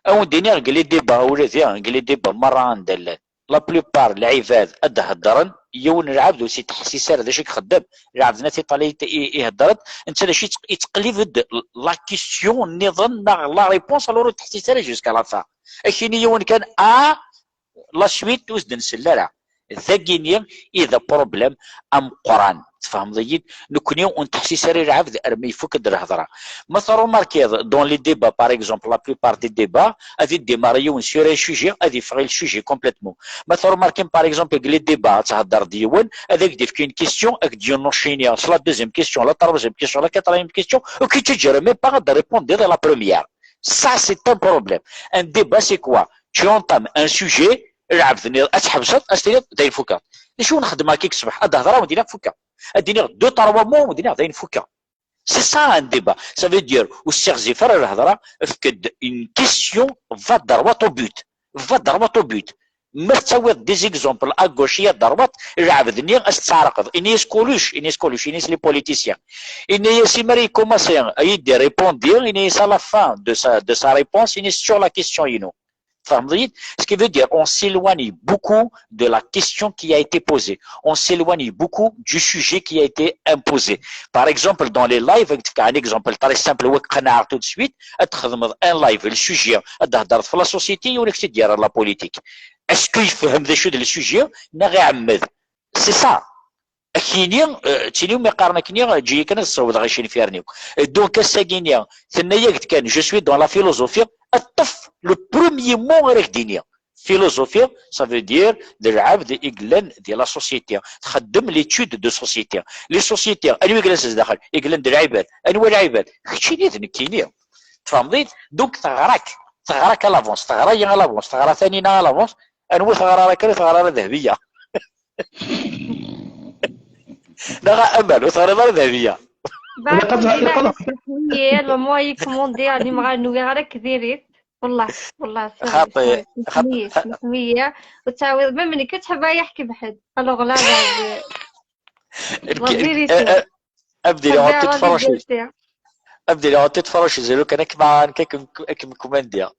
او ديني قال لي ديبا ولا قال لي ديبا مره عندنا لا بلوبار العباد هضرن يون العبد وسي تحسيسار هذا شي خدام العبد ناتي طالي يهضرت انت شي يتقلب لا كيسيون نظن لا ريبونس الو تحسيسار جوسكا لا فا اكيني يون كان لا سويت وزد نسلا ذاكينيا اذا بروبليم ام قران تفهم ضيد نكوني اون تحسيساري العبد ارمي فوق الهضره مثلا ماركي دون لي ديبا باغ اكزومبل لا بلوبار دي ديبا غادي ديماريون سور ان سوجي غادي يفغي السوجي كومبليتمون مثلا ماركي باغ اكزومبل لي ديبا تهضر ديون هذاك دير كاين كيستيون اك ديو نوشينيا لا دوزيام كيستيون لا تروزيام كيستيون لا كاتريام كيستيون وكي تجري مي باغ دو ريبوندر لا بروميير سا سي ان بروبليم ان ديبا سي كوا tu entames un sujet العبد اتحبست استير داين فوكا شو نخدم هكاك الصباح الهضره ودينا فوكا اديني دو تروا مو ودينا داين فوكا سي سا ان ديبا سا في دير والسيغ زفر الهضره فكد اون كيسيون فا دروات او بوت فا دروات او بوت ما تسوي دي زيكزومبل اغوشيه دروات العبد ني استعرقض اني سكولوش اني لي بوليتيسيان اني سي ماري كوماسي يدي ريبوندير اني سا لا فان دو سا ريبونس اني سور لا كيسيون ينو. Ce qui veut dire on s'éloigne beaucoup de la question qui a été posée. On s'éloigne beaucoup du sujet qui a été imposé. Par exemple, dans les lives, un exemple très simple, tout de suite, un live, le sujet, la société ou la politique. Est-ce qu'il faut le sujet? C'est ça. كينيا تينيو مقارنه كينيا جي كان الصوت غاشين فيرنيو دونك الساكينيا ثنيا كان جو سوي دون لا فيلوزوفي الطف لو بروميي مون غير دينيا فيلوزوفيا سافو دير العبد يقلن ديال لا سوسيتي تخدم ليتود دو سوسيتي لي سوسيتي انو جالس داخل يقلن ديال العباد انو العباد هادشي اللي كينيا تفهمضيت دونك تغراك لافونس تغرا يا لافونس تغرا ثاني نا لافونس انو تغرا راك تغرا ذهبيه لا امل وثغره ذهبيه هي الماما يكوموندي يعني مع نويره كثيريت والله خاطي سميه وتعاود ما مني كتحب يحكي بحد الوغ لا ابدي لو تتفرج زيرو كان كم كومانديا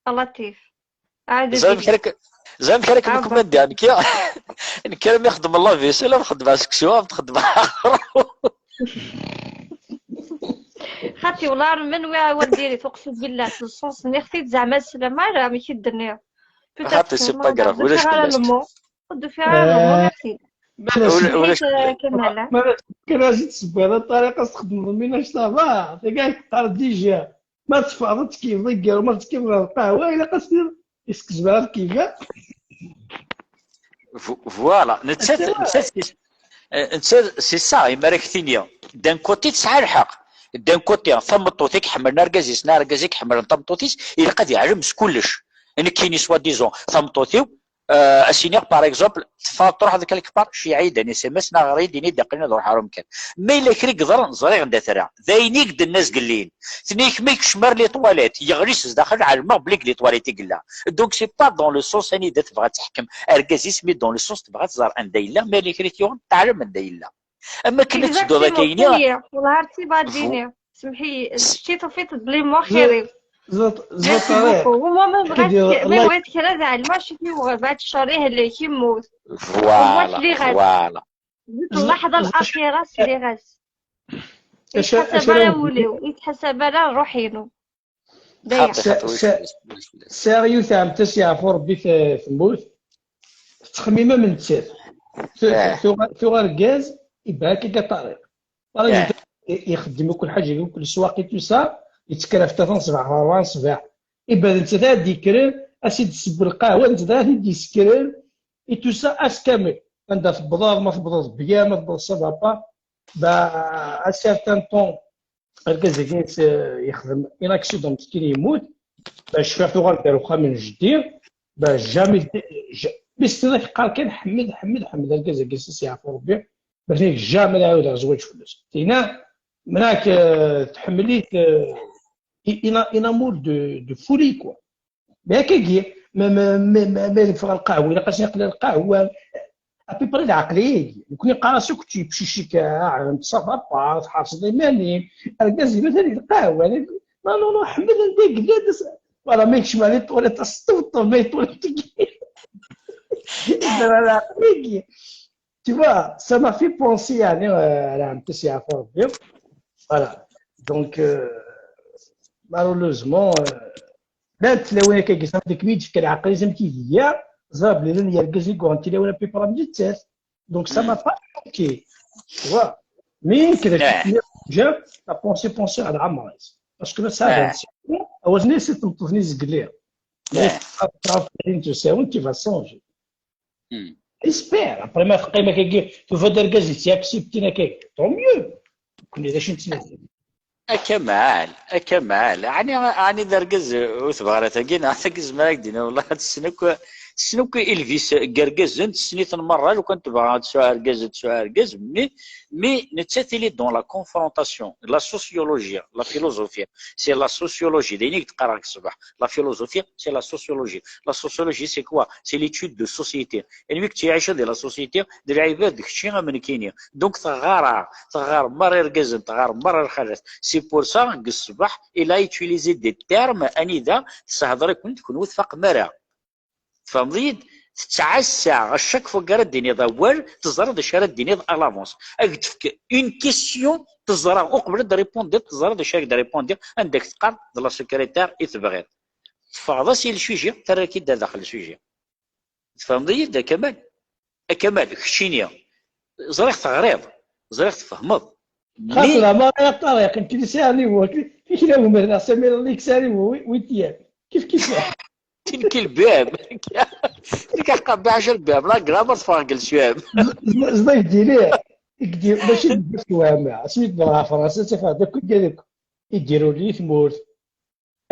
لطيف عاد زعما كان كومانديا يعني كان يخدم الله في سلام خدم سكسوال تخدم خاطي والله من وديري تقسم بالله في الصوص نختي زعما السلامه راه ماشي الدنيا خاطي سي با كراف ولاش خدو فيها ولاش كماله كان لازم تسبي هذه الطريقه تخدم ضمينا صافا كاع تقرا ديجا ما تفاضت كيف ضيق وما كيف القهوه الا قصدي يسكزبها كيفاه فوالا نتسات سي سا يمارك ثانيه دان كوتي تسعى الحق دان كوتي ثمطوتيك حمل نرجازيس نرجازيك حمل طمطوتيس يلقى يعلمس كلش ان كاين سوا ديزون ثمطوتيو اسينيغ باغ اكزومبل تروح هذاك الكبار شي عيد اني سي مسنا غري ديني داقلنا نروح حرام كان ما الا كري قدر نزري عند ثرا ذاينيك د الناس قلين ثنيك ميك شمر لي طواليت يغريس داخل على الماء بليك لي طواليت يقلا دونك سي با دون لو سونس اني تبغى تحكم اركازيس مي دون لو سونس تبغى تزار عند الا ما اللي كريتيون تعلم عند الا اما كنت تدو ذاك والله عرفتي باديني سمحي شتي فيت بلي مخيري زوط هو ما بغات كذا زعما شي بعد الشريه اللي كيموت فوالا اللحظه الاخيره سيري غاس يتحسب على وليو يتحسب على روحينو سيريو تاع تسيع في ربي في الموت تخميمه من تسات ثو غاز يبقى كي طريق يخدم كل حاجه كل سواقي توسا يتكلف 3 صباح 4 صباح يبقى انت تادي كرير اسيد تسب القهوه انت تادي سكرير اي تو سا اسكامل عندها في البضاغ ما في البضاغ بيا ما في الصبا با با اسيرتان طون الكازاكين يخدم ان اكسيدون مسكين يموت باش فاتو غنديرو واخا من جدير باش جامي باستضافه قال كان حمد الكازاكين سي يعرفو ربي باش جامي يعاود غزوج فلوس هنا مناك تحمليت ان امور دو فولي كوا ما كاكي ما ينفع القهوه الا قاس يقلل القهوه ابيبري العقليه يكون يقرا سكتي بشي شكاع نتصرف باص حافظ ايماني الكازي مثلا القهوه نو حمد نديك قداس ولا ما يكشف عليه طولة الصوت ما يطول العقليه. Tu vois, ça m'a fait penser à un petit affaire. Voilà. Donc, malheureusement, لا تلاوي كيقصد ديك ميت في العقل لازم تيجي زاب لي لن يركز يقول انت لاوي بيبرا مجتات دونك سا ما با اوكي توا مين كذا جا لا بونسي على عمريز باسكو لا سا وزني سي تنطفني زقلير تعرف انت تساوي انت فاسونجي اسبير ابري ما قيمه كي تو فدر كازي تياكسبتينا كي طو ميو كوني داش نتسنى أكمل يعني درجز وثبارة تجينا تجز ما يقدينا والله تسنوك إلفيس جرجز أنت سنيت المرة لو كنت بغا تسوى أرجز مي نتساتيلي دون لا كونفرونتاسيون لا سوسيولوجيا لا فيلوزوفيا سي لا سوسيولوجي دينيك تقرا الصباح لا فيلوزوفيا سي لا سوسيولوجي سي كوا سي ليتود دو سوسيتي يعني ويك تعيش ديال لا سوسيتي ديال العباد داكشي من كاينين دونك تغار مرة رجز تغار مرة خرجت سي بور سا الصباح إلا يوتيليزي دي تيرم أنيدا تستهضر تكون وثق مرة فهمتيد تتعسى الشك فوق الدنيا ضوال تزرع دشارة الدنيا الافونس اكتفك اون كيسيون تزرع وقبل دا ريبوندي تزرع دشارة دا ريبوندي عندك تقار د لا سكرتير يتبغي تفاضا سي السوجي ترى كي داخل السوجي فهمتي دا كمال كشينيا زريخ تغريض زريخ تفهمض خاطر ما الطريق يمكن يسالني هو كيف لا مثلا سمير اللي كسالي هو ويتيا كيف تلك الباب كيحقق ب 10 باب لا كرامر تفرق الشوام زيد ديريه يدير ماشي الشوام سميت بها فرنسا تفاهم كذلك يديروا لي ثمورت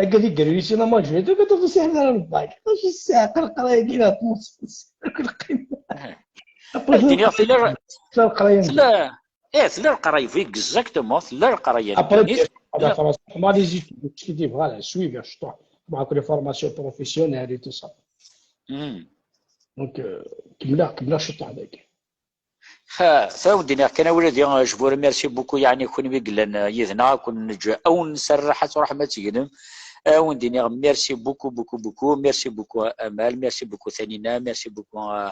هكا يديروا لي سينا ما جيت كتو سهل على الباك واش الساعه قرايه كاينه تموت كل قيمه الدنيا في القرايه لا القرايه فيك اكزاكتومون لا القرايه ابري هذا فرنسا ما لي زيتود كي فوالا سويفي شطح معك لي فورماسيون بروفيسيونيل اي تو سا دونك كملا شطح هذاك فودينا كان ولدي جبور ميرسي بوكو يعني كون بيقلن يذنا كون نجا او نسرحت رحمه يدم ونديني ميرسي بوكو ميرسي بوكو امال ميرسي بوكو ثانينا ميرسي بوكو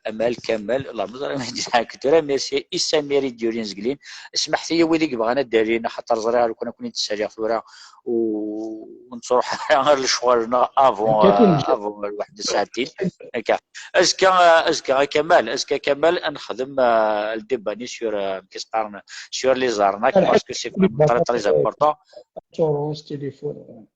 امال كمال الله مزرعه كثيره ميرسي اسا ميري ديورين زقلين اسمح لي وليك بغانا دارين خاطر زريعه كنا نتسالي فورا ونروح غير لشوارنا افون واحد الساعتين هكا اسكا كمال نخدم الدباني سور كيس قارن سور لي زارناك باسكو سي تري امبورطون تورونس تليفون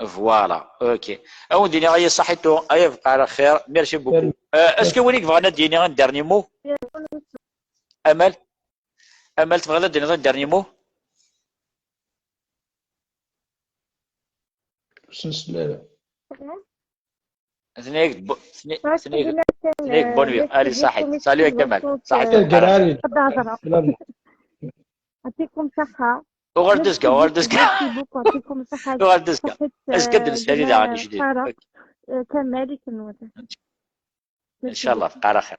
فوالا اوكي او ديني غير صحيتو اي بقى على خير ميرسي بوكو اسكو وليك بغانا ديني غير ديرني مو امل تبغى ديني غير ديرني مو سلسله ثنيك بونوي الي صحيت سالو يا كمال صحيت يعطيكم صحة وغردسكا يعطيكم صحة اسكا درس هذه غادي جديد كمالي كنوض ان شاء الله تبقى على خير.